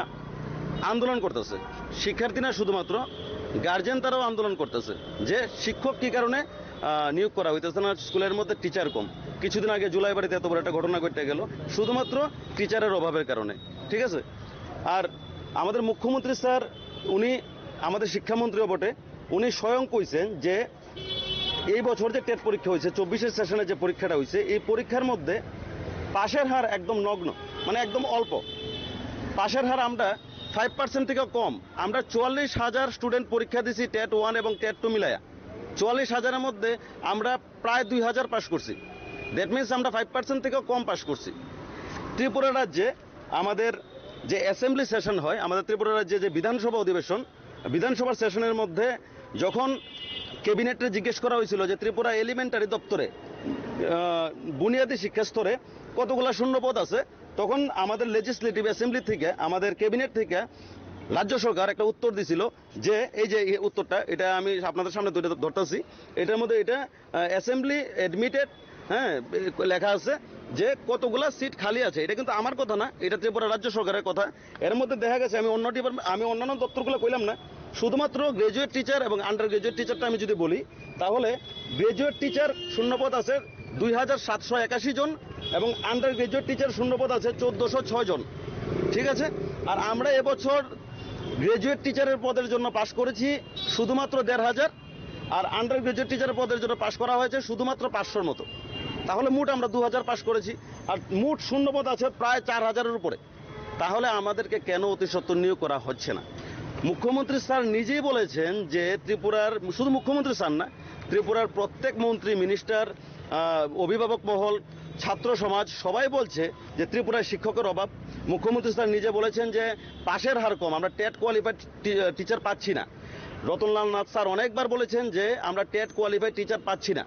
আন্দোলন করতেছে শিক্ষার্থী না শুধুমাত্র গার্জেন তারাও আন্দোলন করতেছে যে শিক্ষক কী কারণে নিয়োগ করা হইতেছে না স্কুলের মধ্যে টিচার কম কিছুদিন আগে জুলাইবাড়িতে এত বড় একটা ঘটনা ঘটে গেল শুধুমাত্র টিচারের অভাবের কারণে ঠিক আছে আর আমাদের মুখ্যমন্ত্রী স্যার উনি আমাদের শিক্ষামন্ত্রীও বটে উনি স্বয়ং কইছেন যে এই বছর যে টেট পরীক্ষা হয়েছে 24 সেশনে যে পরীক্ষাটা হয়েছে এই পরীক্ষার মধ্যে পাশের হার একদম নগ্ন মানে একদম অল্প পাশের হার আমরা 5% থেকে কম আমরা 44,000 স্টুডেন্ট পরীক্ষা দিছি টেট 1 এবং টেট 2 মিলায়া 44,000-এর মধ্যে আমরা প্রায় 2000 পাস করছি দ্যাট মিনস আমরা 5% থেকে কম পাস করছি ত্রিপুরা রাজ্যে আমাদের যে অ্যাসেম্বলি সেশন হয় আমাদের ত্রিপুরা রাজ্যে যে বিধানসভা অধিবেশন বিধানসভার সেশনের মধ্যে যখন ক্যাবিনেটে জিজ্ঞেস করা হয়েছিল যে ত্রিপুরা এলিমেন্টারি দপ্তরে বুনিয়াদী শিক্ষা স্তরে কতগুলো শূন্যপদ আছে তখন আমাদের লেজিসলেটিভ অ্যাসেম্বলি থেকে আমাদের ক্যাবিনেট থেকে রাজ্য সরকার একটা উত্তর দিছিল যে এই যে উত্তরটা এটা আমি আপনাদের সামনে ধরতেছি এটার মধ্যে এটা অ্যাসেম্বলি অ্যাডমিটেড হ্যাঁ লেখা আছে যে কতগুলা সিট খালি আছে এটা কিন্তু আমার কথা না এটা ত্রিপুরা রাজ্য সরকারের কথা এর মধ্যে দেখা গেছে আমি অন্যান্য দপ্তরগুলো কইলাম না শুধুমাত্র গ্রাজুয়েট টিচার এবং আন্ডার গ্রাজুয়েট টিচারটা আমি যদি বলি তাহলে গ্রাজুয়েট টিচার শূন্যপদ আছে 2781 জন এবং আন্ডার গ্রাজুয়েট টিচার শূন্যপদ আছে 1406 জন ঠিক আছে আর আমরা এবছর গ্রাজুয়েট টিচারের পদের জন্য পাশ করেছি শুধুমাত্র 1500 আর আন্ডার গ্রাজুয়েট টিচারের পদের জন্য পাশ করা হয়েছে শুধুমাত্র 500-র মতো তাহলে মোট আমরা 2000 পাশ করেছি আর মোট শূন্যপদ আছে প্রায় 4000-এর উপরে তাহলে আমাদেরকে কেন অতি সত্বর নিয়োগ করা হচ্ছে না মুখ্যমন্ত্রী স্যার নিজেই বলেছেন যে ত্রিপুরার শুধু মুখ্যমন্ত্রী স্যার না ত্রিপুরার প্রত্যেক মন্ত্রী মিনিস্টার অভিভাবক মহল ছাত্র সমাজ সবাই বলছে যে ত্রিপুরায় শিক্ষকের অভাব মুখ্যমন্ত্রী স্যার নিজে বলেছেন যে পাশের হার কম আমরা টেট কোয়ালিফাইড টিচার পাচ্ছি না রতনলাল নাথ স্যার অনেকবার বলেছেন যে আমরা টেট কোয়ালিফাইড টিচার পাচ্ছি না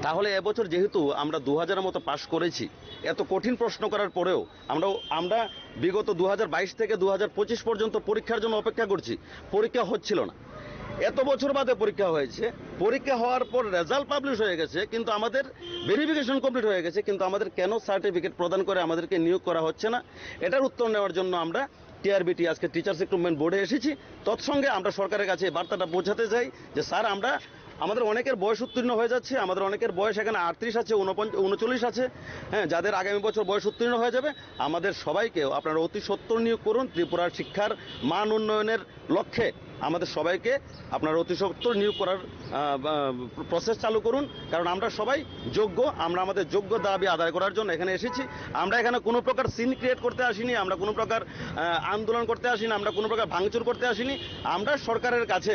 তাহলে এবছর যেহেতু আমরা 2000-এর মতো পাশ করেছি এত কঠিন প্রশ্ন করার পরেও আমরা বিগত 2022 থেকে 2025 পর্যন্ত পরীক্ষার জন্য অপেক্ষা করছি পরীক্ষা হচ্ছিল না এত বছর বাদে পরীক্ষা হয়েছে পরীক্ষা হওয়ার পর রেজাল্ট পাবলিশ হয়ে গেছে কিন্তু আমাদের ভেরিফিকেশন কমপ্লিট হয়ে গেছে কিন্তু আমাদের কেন সার্টিফিকেট প্রদান করে আমাদেরকে নিয়োগ করা হচ্ছে না এটার উত্তর নেওয়ার জন্য আমরা টিআরবিটি আজকে টিচার্স রিক্রুটমেন্ট বোর্ডে এসেছি তৎসঙ্গে আমরা সরকারের কাছে এই বার্তাটা পৌঁছাতে চাই যে স্যার আমাদের অনেকের বয়স উত্তীর্ণ হয়ে যাচ্ছে আমাদের অনেকের বয়স এখানে 38 আছে 39 আছে হ্যাঁ যাদের আগামী বছর বয়স উত্তীর্ণ হয়ে যাবে আমাদের সবাইকেও আপনারা অতি সত্বর নিয়োগ করুন ত্রিপুরার শিক্ষার মান উন্নয়নের লক্ষ্যে আমাদের সবাইকে আপনারা অতি সত্বর নিয়োগ করার প্রসেস চালু করুন, কারণ আমরা সবাই যোগ্য। আমরা আমাদের যোগ্য দাবি আদায় করার জন্য এখানে এসেছি। আমরা এখানে কোনো প্রকার সিন ক্রিয়েট করতে আসিনি, আমরা কোনো প্রকার আন্দোলন করতে আসিনি, আমরা কোনো প্রকার ভাঙচুর করতে আসিনি। আমরা সরকারের কাছে,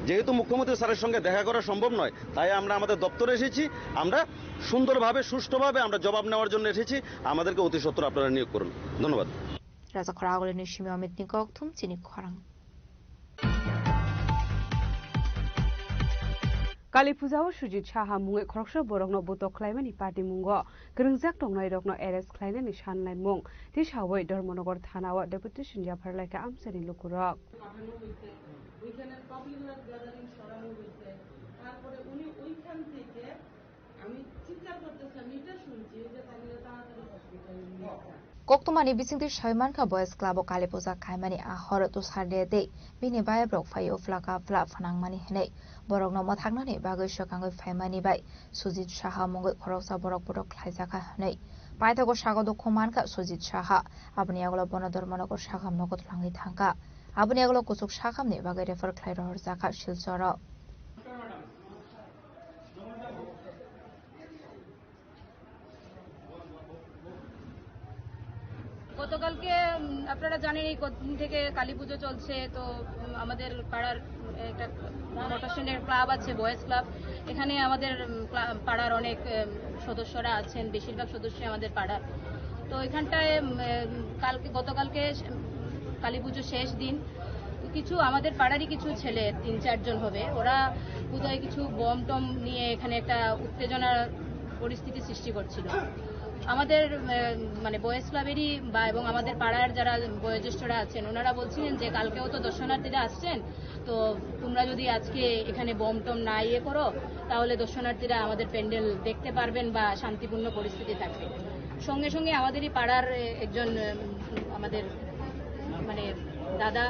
যেহেতু মুখ্যমন্ত্রী স্যারের সঙ্গে দেখা করা সম্ভব নয়, তাই আমরা আমাদের দপ্তরে এসেছি। আমরা সুন্দরভাবে সুষ্ঠুভাবে আমরা জবাব নেওয়ার জন্য এসেছি। আমাদেরকে অতি সত্বর আপনারা নিয়োগ করুন। ধন্যবাদ। রাজা খরাগলে নিশিমি অমিত নিকক থুম চিনি খরাং কালী পূজাও সুজিত সাহা মুঙে খরকস বরংनो बतक ख्लाइमानि पार्टी मुंगो ग्रोंजाक टंनाय रकनो एरेस्ट ख्लाइनानि साननाय मुं ति सावै धर्मनगर थानाव डेपुटेशन जाफारलायका आमसानि लुकुरक ওইখানে পাবলিক গ্যাদারিং সরানো হয়েছে। তারপরে উনি ওইখান থেকে আমি চিৎকার করতেছি, আমি এটা শুনছি যে তাহলে তাড়াতাড়ি হসপিটালে নিয়ে যান। Koktumani bisingti Shaimanka Boys Club Kali Puja Kaimani Ahor to Sardede, Bini by Brok Fayo Flaka Flap Fanang Mani Hene, Borok no Matagnani, Bago Shokango Faimani by Suzit Shaha Mungo Korosa Borok Borok Kaisaka Hene, Paitago Shago do Komanka Suzit Shaha, Abniagolo Bonador Monaco Shakam Nokot Langi Tanka, Abniagolo Kusuk Shakamni, Bagay for Clairo Zaka Shilsoro. গতকালকে আপনারা জানেন এই কতদিন থেকে কালী পুজো চলছে, তো আমাদের পাড়ার একটা মোটরসাইকেল ক্লাব আছে, বয়েজ ক্লাব। এখানে আমাদের পাড়ার অনেক সদস্যরা আছেন, বেশিরভাগ সদস্য আমাদের পাড়ার। তো এখানটায় গতকালকে কালী পুজো শেষ দিন কিছু আমাদের পাড়ারই কিছু ছেলে ৩-৪ জন হবে, ওরা বোধহয় কিছু বম টম নিয়ে এখানে একটা উত্তেজনার পরিস্থিতি সৃষ্টি করছিল। আমাদের মানে বয়েজ ক্লাবেরই বা এবং আমাদের পাড়ার যারা বয়োজ্যেষ্ঠরা আছেন ওনারা বলছিলেন যে কালকেও তো দর্শনার্থীরা আসছেন, তো তোমরা যদি আজকে এখানে বম টম না ইয়ে করো তাহলে দর্শনার্থীরা আমাদের প্যান্ডেল দেখতে পারবেন বা শান্তিপূর্ণ পরিস্থিতি থাকবে। সঙ্গে সঙ্গে আমাদেরই পাড়ার একজন আমাদের মানে দাদা,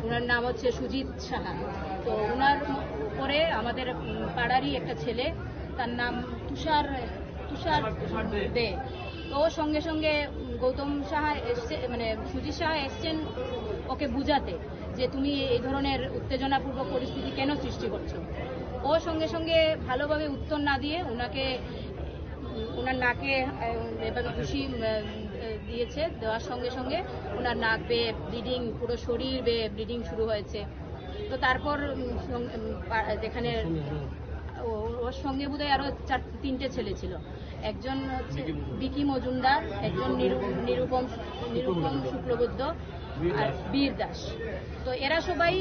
ওনার নাম হচ্ছে সুজিত সাহা। তো ওনার পরে আমাদের পাড়ারই একটা ছেলে, তার নাম তুষার দে। তো সঙ্গে সঙ্গে গৌতম সাহা এসছে, মানে সুজিত সাহা এসছেন ওকে বুঝাতে যে তুমি এই ধরনের উত্তেজনাপূর্বক পরিস্থিতি কেন সৃষ্টি করছো। ও সঙ্গে সঙ্গে ভালোভাবে উত্তর না দিয়ে ওনার নাকে এভাবে ঘুষি দিয়েছে। দেওয়ার সঙ্গে সঙ্গে ওনার নাক বেয়ে ব্লিডিং, পুরো শরীর বেয়ে ব্লিডিং শুরু হয়েছে। তো তারপর যেখানে ওর সঙ্গে বোধহয় আরো 3টে ছেলে ছিল, একজন হচ্ছে বিকি মজুমদার, একজন নিরুপম শুক্লবৈদ্য আর বীর দাস। তো এরা সবাই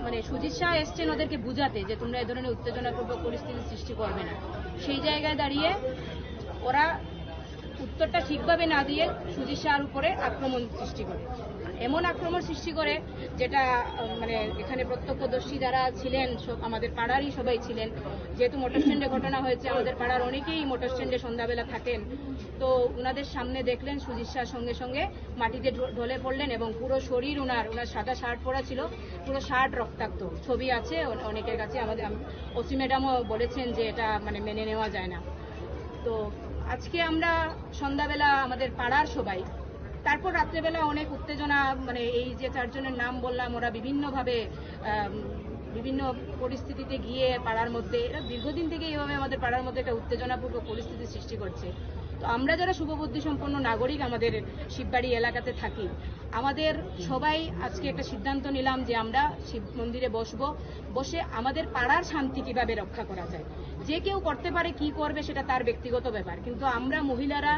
মানে সুজিত শাহ এসছেন ওদেরকে বুঝাতে যে তোমরা এই ধরনের উত্তেজনাপূর্বক পরিস্থিতি সৃষ্টি করবে না। সেই জায়গায় দাঁড়িয়ে ওরা উত্তরটা ঠিকভাবে না দিয়ে সুজিত শাহর উপরে আক্রমণ সৃষ্টি করে, এমন আক্রমণ সৃষ্টি করে যেটা মানে এখানে প্রত্যক্ষদর্শী যারা ছিলেন আমাদের পাড়ারই সবাই ছিলেন। যেহেতু মোটর স্ট্যান্ডে ঘটনা হয়েছে, আমাদের পাড়ার অনেকেই মোটর স্ট্যান্ডে সন্ধ্যাবেলা থাকেন। তো ওনাদের সামনে দেখলেন সুজিত শাহ সঙ্গে সঙ্গে মাটিতে ঢলে পড়লেন এবং পুরো শরীর ওনার সাদা শার্ট পরা ছিল, পুরো শার্ট রক্তাক্ত। ছবি আছে অনেকের কাছে, আমাদের ওসি ম্যাডামও বলেছেন যে এটা মানে মেনে নেওয়া যায় না। তো আজকে আমরা সন্ধ্যাবেলা আমাদের পাড়ার সবাই, তারপর রাত্রেবেলা অনেক উত্তেজনা, মানে এই যে 4 জনের নাম বললাম ওরা বিভিন্নভাবে বিভিন্ন পরিস্থিতিতে গিয়ে পাড়ার মধ্যে, এরা দীর্ঘদিন থেকে এইভাবে আমাদের পাড়ার মধ্যে একটা উত্তেজনাপূর্ণ পরিস্থিতি সৃষ্টি করছে। তো আমরা যারা শুভবুদ্ধি সম্পন্ন নাগরিক আমাদের শিববাড়ি এলাকাতে থাকি, আমাদের সবাই আজকে একটা সিদ্ধান্ত নিলাম যে আমরা শিব মন্দিরে বসে আমাদের পাড়ার শান্তি কিভাবে রক্ষা করা যায়। যে কেউ করতে পারে, কি করবে সেটা তার ব্যক্তিগত ব্যাপার, কিন্তু আমরা মহিলারা,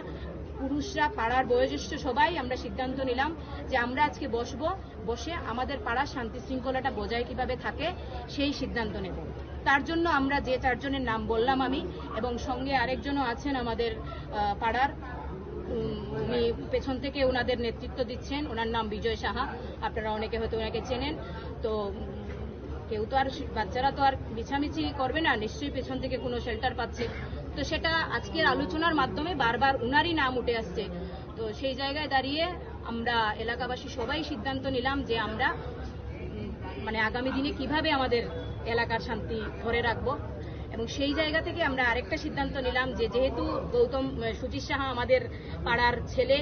পুরুষরা, পাড়ার বয়োজ্যেষ্ঠ সবাই আমরা সিদ্ধান্ত নিলাম যে আমরা আজকে বসে আমাদের পাড়ার শান্তি শৃঙ্খলাটা বজায় কিভাবে থাকে সেই সিদ্ধান্ত নেব। তার জন্য আমরা যে 4 জনের নাম বললাম আমি, এবং সঙ্গে আরেকজনও আছেন আমাদের পাড়ার, উনি পেছন থেকে ওনাদের নেতৃত্ব দিচ্ছেন, ওনার নাম বিজয় সাহা। আপনারা অনেকে হয়তো ওনাকে চেনেন। তো কেউ তো আর বাচ্চারা তো আর মিছামিছি করবে না, নিশ্চয়ই পেছন থেকে কোনো শেল্টার পাচ্ছে। তো সেটা আজকের আলোচনার মাধ্যমে বারবার উনারই নাম উঠে আসছে। তো সেই জায়গায় দাঁড়িয়ে আমরা এলাকাবাসী সবাই সিদ্ধান্ত নিলাম যে আমরা মানে আগামী দিনে কিভাবে আমাদের এলাকার শান্তি ধরে রাখবো। এবং সেই জায়গা থেকে আমরা আরেকটা সিদ্ধান্ত নিলাম যে যেহেতু সুজিত সাহা আমাদের পাড়ার ছেলে,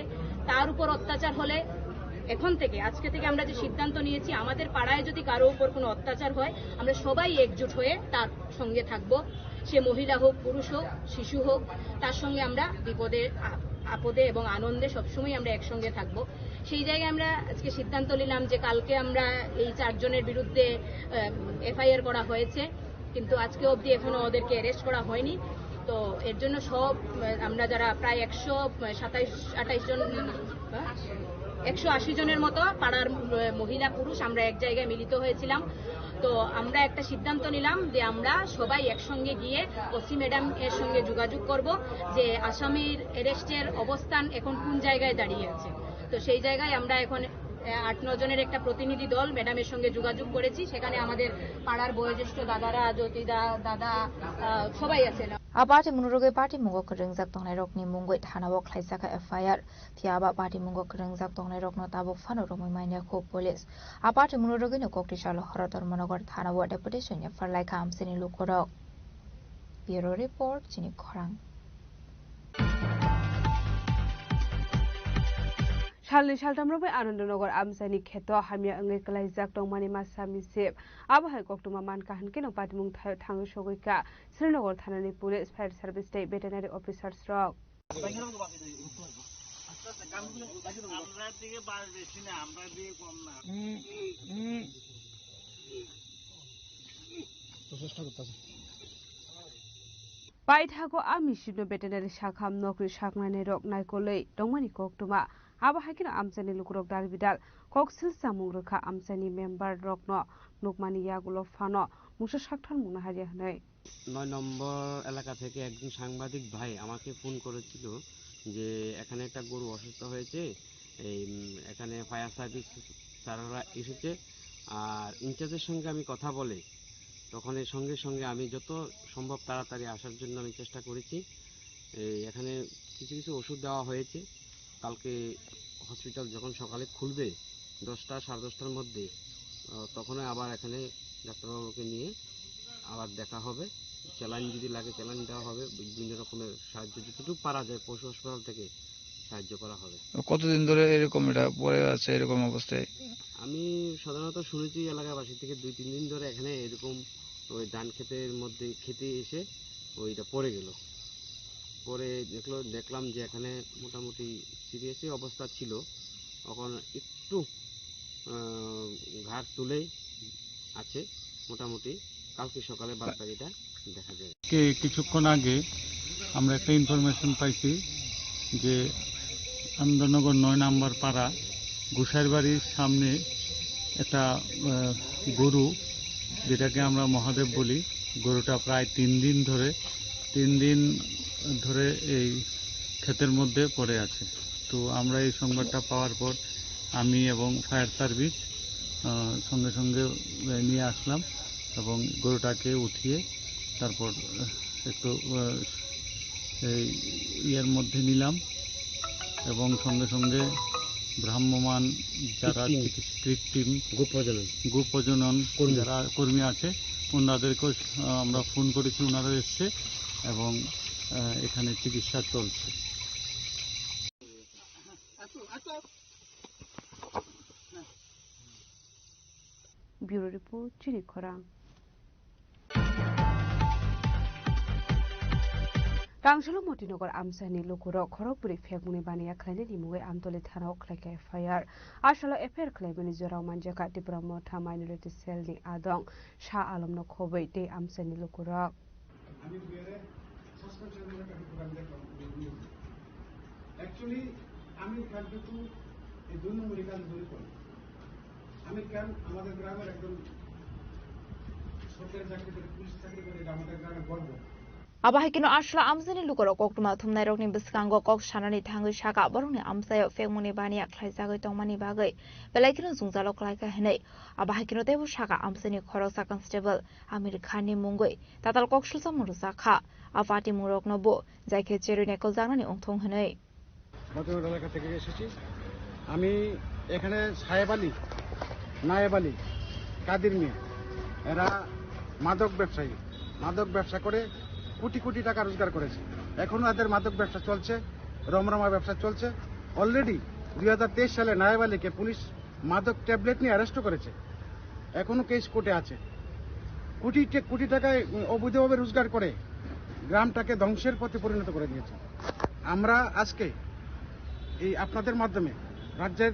তার উপর অত্যাচার হলে এখন থেকে আজকে থেকে আমরা যে সিদ্ধান্ত নিয়েছি, আমাদের পাড়ায় যদি কারো উপর কোনো অত্যাচার হয় আমরা সবাই একজোট হয়ে তার সঙ্গে থাকব। সে মহিলা হোক, পুরুষ হোক, শিশু হোক, তার সঙ্গে আমরা বিপদে আপদে এবং আনন্দে সবসময় আমরা একসঙ্গে থাকব। সেই জায়গায় আমরা আজকে সিদ্ধান্ত নিলাম যে কালকে আমরা এই 4 জনের বিরুদ্ধে এফআইআর করা হয়েছে, কিন্তু আজকে অবধি এখনো ওদেরকে অ্যারেস্ট করা হয়নি। তো এর জন্য সব আমরা যারা প্রায় 180 জনের মতো পাড়ার মহিলা পুরুষ আমরা এক জায়গায় মিলিত হয়েছিলাম। তো আমরা একটা সিদ্ধান্ত নিলাম যে আমরা সবাই একসঙ্গে গিয়ে ওসি ম্যাডাম এর সঙ্গে যোগাযোগ করব যে আসামির অ্যারেস্টের অবস্থান এখন কোন জায়গায় দাঁড়িয়ে আছে। তো সেই জায়গায় আমরা এখন 8-9 জনের একটা প্রতিনিধি দল ম্যাডামের সঙ্গে যোগাযোগ করেছি। সেখানে আমাদের পাড়ার বয়োজ্যেষ্ঠ দাদারা, জ্যোতিদা, দাদা সবাই আছেন। Party Munuruge Party Mungo Kringzak Tongnai Rokni Mungoi Thanawok Khlaisaka FIR Thiaba Party Mungo Kringzak Tongnai Rokno Tabuk Phano Romoi Mania Kho Police Party Munuruge no Kokti Shalo Horator Monogar Thanawa Deputation ya Farlai Kam Sini Lukorok Bureau Report Chini Khorang Shalni Shaltamrobe Anandonogor Amsani Keto Hamia Angeklai Zak Dongmani Masami Sip Abahai Koktuma Man Kahan Kino Patmung Tango Shogika Srinogor Thanani Police Fire Service State Veterinary Officers Rock Paithago Amishino Veterinary Shakam Nokri Shakmani Rock Naikole Dongmani Koktuma Abahakino Amsani Lukurok Dalvidal Koksil Samungruka Amsani Member Rockno Nukmani Yagulo Fano Musha Shaktan Munaharia Nei 9 নম্বর এলাকা থেকে একজন সাংবাদিক ভাই আমাকে ফোন করেছিল যে এখানে একটা গরু অসুস্থ হয়েছে, এই এখানে ফায়ার সার্ভিস স্যাররা এসেছে আর ইনচার্জের সঙ্গে আমি কথা বলে তখন এর সঙ্গে সঙ্গে আমি যত সম্ভব তাড়াতাড়ি আসার জন্য আমি চেষ্টা করেছি। এখানে কিছু কিছু ওষুধ দেওয়া হয়েছে। কালকে হসপিটাল যখন সকালে খুলবে 10টা 10:30টার মধ্যে তখনই আবার এখানে ডাক্তারবাবুকে নিয়ে আবার দেখা হবে। চ্যালাইন যদি লাগে চ্যালাইন দেওয়া হবে, বিভিন্ন রকমের সাহায্য যতটুকু পারা যায় পশু হাসপাতাল থেকে সাহায্য করা হবে। কতদিন ধরে এরকম এটা পড়ে আছে এরকম অবস্থায়? আমি সাধারণত শুনেছি এলাকাবাসী থেকে 2-3 দিন ধরে এখানে এরকম ওই ধান ক্ষেতের মধ্যে খেতে এসে ওইটা পড়ে গেল। পরে দেখলাম যে এখানে মোটামুটি সিরিয়াসই অবস্থা ছিল। এখন একটু ঘাড় তুলেই আছে মোটামুটি। কালকে সকালে বাদবাকিটা দেখা যায়। কিছুক্ষণ আগে আমরা একটা ইনফরমেশন পাইছি যে আনন্দনগর 9 নম্বর পাড়া গুসাইর বাড়ির সামনে একটা গরু, যেটাকে আমরা মহাদেব বলি, গরুটা প্রায় 3 দিন ধরে এই ক্ষেতের মধ্যে পড়ে আছে। তো আমরা এই সংবাদটা পাওয়ার পর আমি এবং ফায়ার সার্ভিস সঙ্গে সঙ্গে নিয়ে আসলাম এবং গরুটাকে উঠিয়ে তারপর একটু ইয়ের মধ্যে নিলাম এবং সঙ্গে সঙ্গে ভ্রাম্যমান যারা কৃত্রিম গোপ্রজনন যারা কর্মী আছে ওনাদেরকেও আমরা ফোন করেছি, ওনারা এসছে এবং এখানে চিকিৎসা চলছে। ব্যুরো রিপোর্ট চিনি খরাং। Rangshalo Motinogor Amsani Lukuro Korokpuri Fegmuni Bania Klani Limuwe Amtoli Thana Oklake FIR Ashalo Eper Klebini Zora Manjaka Dipramota Minority Cell ni Adong Shah Alam no Kobe De Amsani Lukuro Actually আমি কিন্তু এই 2 নম্বর কাজ ধরে করি। আমি কেন আমাদের গ্রামের একজন সরকারি চাকরি করে পুলিশ চাকরি করে আমাদের গ্রামে গর্ব। Abahikino Ashla Amsani Lukoro Kokma Thumnai Rokni Biskango Kok Shanani Tangu Shaka Boruni Amsayo Fegmuni Bania Klaisago Tongmani Bagai Belakino Zungzalo Klaika Hene Abahikino Debu Shaka Amsani Korosa Constable Amerikani Mungoi Tatal Kokshulsa Murusaka Afati Murok Nobo Zake Cheru Neko Zanani Ongtong Hene মতন এলাকা থেকে এসেছি। আমি এখানে সাহেব আলী, নায়েব আলী, কাদির মিয়া এরা মাদক ব্যবসা করে কোটি কোটি টাকা রোজগার করেছে। এখনো এদের মাদক ব্যবসা চলছে, রমরমা ব্যবসা চলছে। অলরেডি 2023 সালে নায়েব আলীকে পুলিশ মাদক ট্যাবলেট নিয়ে অ্যারেস্ট করেছে, এখনো কেস কোর্টে আছে। কোটি টাকায় অবৈধভাবে রোজগার করে গ্রামটাকে ধ্বংসের পথে পরিণত করে দিয়েছে। আমরা আজকে এই আপনাদের মাধ্যমে রাজ্যের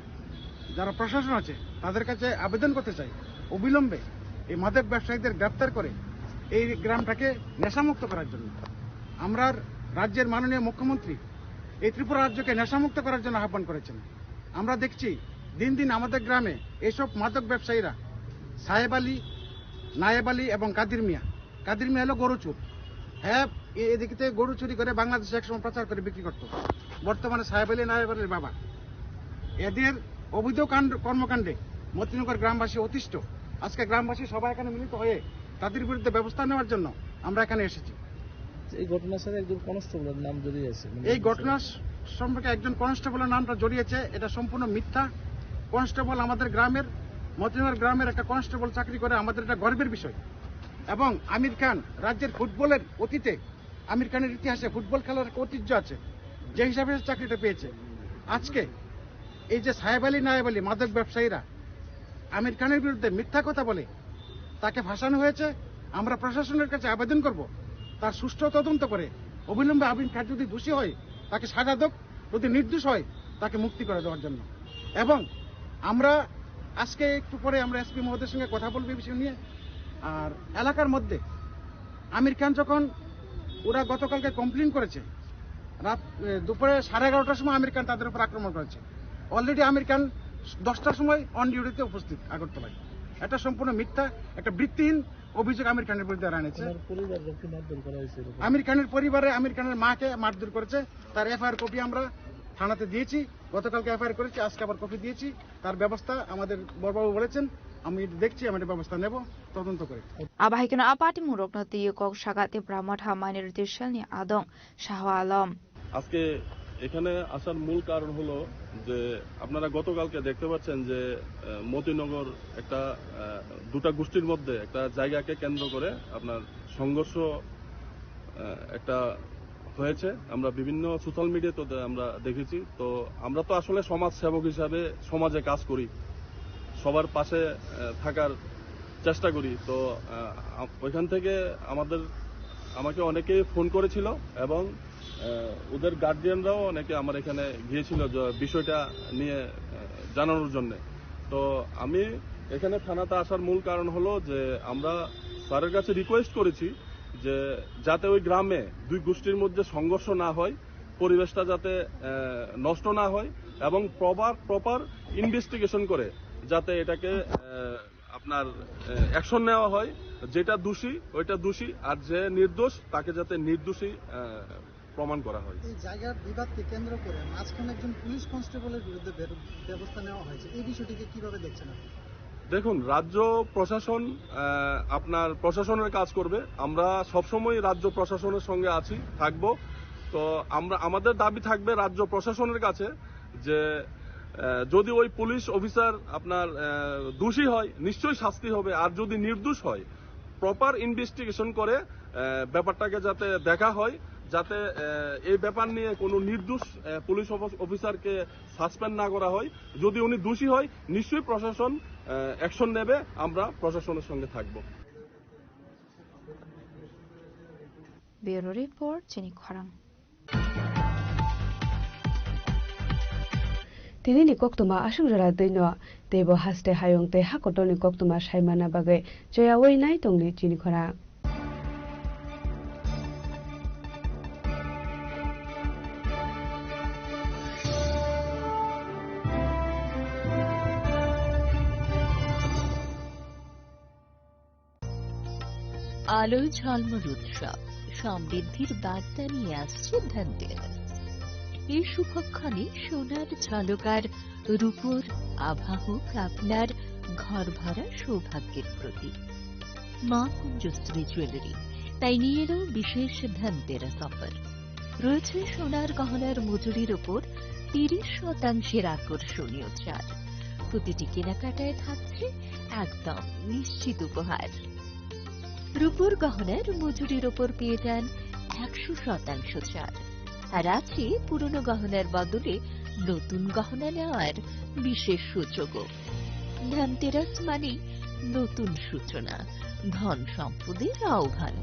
যারা প্রশাসন আছে তাদের কাছে আবেদন করতে চাই, অবিলম্বে এই মাদক ব্যবসায়ীদের গ্রেপ্তার করে এই গ্রামটাকে নেশামুক্ত করার জন্য। আমরা রাজ্যের মাননীয় মুখ্যমন্ত্রী এই ত্রিপুরা রাজ্যকে নেশামুক্ত করার জন্য আহ্বান করেছেন। আমরা দেখছি দিন দিন আমাদের গ্রামে এইসব মাদক ব্যবসায়ীরা সাহেব আলী, নায়েব আলী এবং কাদির মিয়া হলো গরু চোর। হ্যাঁ, এদিকে থেকে গরু চুরি করে বাংলাদেশে একসময় প্রচার করে বিক্রি করত। বর্তমানে সাহেব আলী, নায়েব আলীর বাবা। এদের অবৈধ কর্মকাণ্ডে মতিনগর গ্রামবাসী অতিষ্ঠ। আজকে গ্রামবাসী সবাই এখানে মিলিত হয়ে তাদের বিরুদ্ধে ব্যবস্থা নেওয়ার জন্য আমরা এখানে এসেছি। এই ঘটনার সাথে একজন কনস্টেবলের নাম জড়িয়ে আছে। এই ঘটনা সম্পর্কে একজন কনস্টেবলের নামটা জড়িয়েছে, এটা সম্পূর্ণ মিথ্যা। কনস্টেবল আমাদের গ্রামের, মতিনগর গ্রামের একটা কনস্টেবল চাকরি করে, আমাদের এটা গর্বের বিষয়। এবং আমির খান রাজ্যের ফুটবলের অতীতে, আমির খানের ইতিহাসে ফুটবল খেলার একটা ঐতিহ্য আছে, যে হিসাবে চাকরিটা পেয়েছে। আজকে এই যে সাহেব আলী, নায়েব আলী মাদক ব্যবসায়ীরা আমির খানের বিরুদ্ধে মিথ্যা কথা বলে তাকে ফাঁসানো হয়েছে। আমরা প্রশাসনের কাছে আবেদন করব তার সুষ্ঠু তদন্ত করে অবিলম্বে আমির খান যদি দোষী হয় তাকে সাজা দেব, যদি নির্দোষ হয় তাকে মুক্তি করে দেওয়ার জন্য। এবং আমরা আজকে একটু পরে আমরা এসপি মহোদয়ের সঙ্গে কথা বলবো এই বিষয় নিয়ে। আর এলাকার মধ্যে আমির খান যখন ওরা গতকালকে কমপ্লেন করেছে, রাত দুপুরে 11:30টার সময় আমির খান তাদের উপর আক্রমণ করেছে। অলরেডি আমির খান 10টার সময় অন ডিউটিতে উপস্থিত আগরতলায়। এটা সম্পূর্ণ মিথ্যা, একটা ভিত্তিহীন অভিযোগ আমির খানের বিরুদ্ধে আনেছে। আমির খানের পরিবারে আমির খানের মাকে মারধর করেছে, তার এফআইআর কপি আমরা থানাতে দিয়েছি। গতকালকে এফআইআর করেছি, আজকে আবার কপি দিয়েছি। তার ব্যবস্থা আমাদের বড়বাবু বলেছেন, আমি দেখছি, আমি ব্যবস্থা নেব তদন্ত করে। আবাহিকেন আপাটি মুরকন তিয়কক সাগাতে ব্রাহ্মণা মাইনরিটি সেলনি আদং শাহ আলম। আজকে এখানে আসার মূল কারণ হলো যে আপনারা গতকালকে দেখতে পাচ্ছেন যে মতিনগর একটা দুটা গোষ্ঠীর মধ্যে একটা জায়গাকে কেন্দ্র করে আপনার সংঘর্ষ একটা হয়েছে। আমরা বিভিন্ন সোশ্যাল মিডিয়াতে আমরা দেখেছি। তো আমরা তো আসলে সমাজ সেবক হিসাবে সমাজে কাজ করি, সবার পাশে থাকার চেষ্টা করি। তো ওইখান থেকে আমাকে অনেকেই ফোন করেছিল এবং ওদের গার্জিয়ানরাও অনেকে আমার এখানে গিয়েছিল বিষয়টা নিয়ে জানানোর জন্য। তো আমি এখানে থানাতে আসার মূল কারণ হলো যে আমরা স্যারের কাছে রিকোয়েস্ট করেছি যে যাতে ওই গ্রামে দুই গোষ্ঠীর মধ্যে সংঘর্ষ না হয়, পরিবেশটা যাতে নষ্ট না হয় এবং প্রপার ইনভেস্টিগেশন করে যাতে এটাকে আপনার অ্যাকশন নেওয়া হয়। যেটা দোষী ওইটা দোষী, আর যে নির্দোষ তাকে যাতে নির্দোষী প্রমাণ করা হয়। এই জায়গার বিবাদকে কেন্দ্র করে মাঝখানে একজন পুলিশ কনস্টেবলের বিরুদ্ধে ব্যবস্থা নেওয়া হয়েছে, এই বিষয়টিকে কিভাবে দেখছেন আপনি? দেখুন, রাজ্য প্রশাসন আপনার প্রশাসনের কাজ করবে। আমরা সবসময় রাজ্য প্রশাসনের সঙ্গে আছি, থাকবো। তো আমাদের দাবি থাকবে রাজ্য প্রশাসনের কাছে যে যদি ওই পুলিশ অফিসার আপনার দোষী হয় নিশ্চয়ই শাস্তি হবে, আর যদি নির্দোষ হয় প্রপার ইনভেস্টিগেশন করে ব্যাপারটাকে যাতে দেখা হয়, যাতে এই ব্যাপার নিয়ে কোনো নির্দোষ পুলিশ অফিসারকে সাসপেন্ড না করা হয়। যদি উনি দোষী হয় নিশ্চয়ই প্রশাসন অ্যাকশন নেবে, আমরা প্রশাসনের সঙ্গে থাকব। ব্যুরো রিপোর্ট চিনি খরাং। tinini koktuma asungjara deino tebo haste hayongte hakotoni koktuma saimana bagai joyawei nai tongni chini khora আলো ঝলমল উৎসব সমৃদ্ধির বার্তা নিয়ে আসছে ধনতেরাস। এই শুভক্ষণে সোনার ঝলকার রূপোর আভা হোক আপনার ঘর ভরা সৌভাগ্যের প্রতীক। মা কুঞ্জশ্রী জুয়েলারি তাই নিয়ে এলো বিশেষ ধনতেরাস অফার। রয়েছে সোনার গহনার মজুরির ওপর 30% আকর্ষণীয় ছাড়। প্রতিটি কেনাকাটায় থাকছে একদম নিশ্চিত উপহার। রূপোর গহনার মজুরির ওপর পেয়ে যান 100% ছাড়, আর আছে পুরনো গহনার বদলে নতুন গহনা নেওয়ার বিশেষ সূচকও। ধনতেরাস মানে নতুন সূচনা, ধন সম্পদের আহ্বান।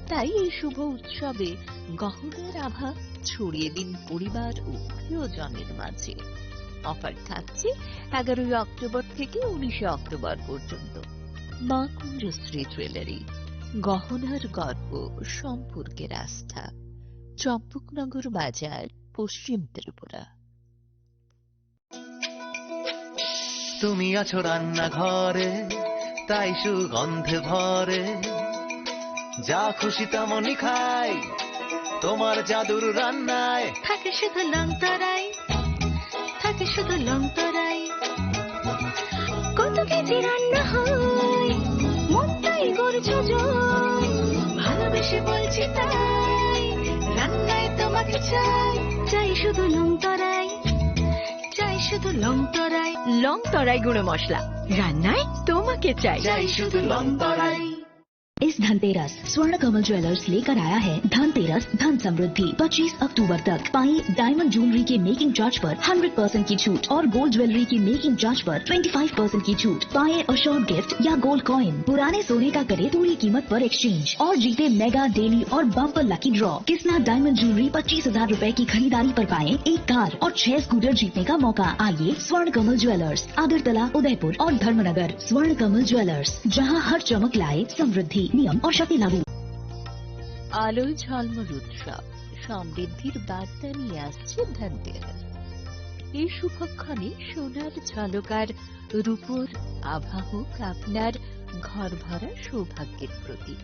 তাই এই শুভ উৎসবে গহনার আভা ছড়িয়ে দিন পরিবার ও প্রিয়জনের মাঝে। অফার থাকছে 11 অক্টোবর থেকে 19 অক্টোবর পর্যন্ত। মা কুঞ্জশ্রী জুয়েলারি, গহনার গর্ব, সম্পর্কের আস্থা। চম্পকনগর বাজার, পশ্চিম ত্রিপুরা। তুমি আছো রান্নাঘরে, তাই সুগন্ধে ভরে, যা খুশি তেমনই খাই তোমার জাদুর রান্নায়। থাকে শুধু লংতরাই, থাকে শুধু লংতরাই, কত কেজি রান্না হয় মনটাই গড়ছে জয়। ভালোবেসে বলছি তাই, রান্নায় তোমাকে চাই, চাই শুধু লংতরাই, চাই শুধু লংতরাই। লংতরাই গুঁড়ো মশলা, রান্নায় তোমাকে চাই, চাই শুধু লংতরাই। इस धनतेरस स्वर्ण कमल ज्वेलर्स लेकर आया है धनतेरस धन समृद्धि। 25 अक्टूबर तक पाए डायमंड ज्वेलरी के मेकिंग चार्ज पर 100% की छूट और गोल्ड ज्वेलरी की मेकिंग चार्ज पर 25% की छूट। पाए अशोर्ड गिफ्ट या गोल्ड कॉइन। पुराने सोने का करे पूरी कीमत पर एक्सचेंज और जीते मेगा डेली और bumper lucky draw. Kisna diamond jewellery 25,000 रूपए की खरीदारी पर पाए 1 कार और 6 स्कूटर जीतने का मौका। आइए स्वर्ण कमल ज्वेलर्स, आगरतला, उदयपुर और धर्मनगर। स्वर्ण कमल ज्वेलर्स, जहाँ हर चमक लाए समृद्धि। नियम और शर्तें लागू। আলোয় ঝলমল উৎসব, সমৃদ্ধির বার্তা নিয়ে আসছে ধনতেরাস। এই শুভক্ষণে সোনার ঝলকার রূপোর আভা হোক আপনার ঘর ভরা সৌভাগ্যের প্রতীক।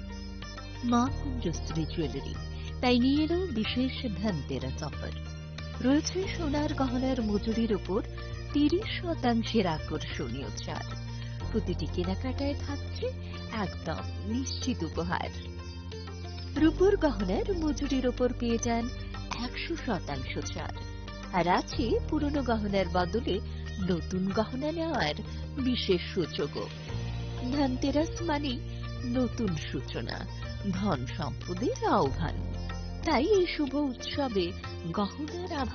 মা কুঞ্জশ্রী জুয়েলারি তাই নিয়ে এলো বিশেষ ধনতেরাস অফার। রয়েছে সোনার গহনার মজুরির উপর 30% আকর্ষণীয় ছাড়। প্রতিটি কেনাকাটায় থাকছে একদম নিশ্চিত উপহার। রূপোর গহনার মজুরির ওপর পেয়ে যান 100% ছাড়। আর আছে পুরনো গহনার বদলে নতুন গহনা নেওয়ার বিশেষ সূচকও। ধনতেরাস মানে নতুন সূচনা, ধন সম্পদের আহ্বান। তাই এই শুভ উৎসবে গহনার আভা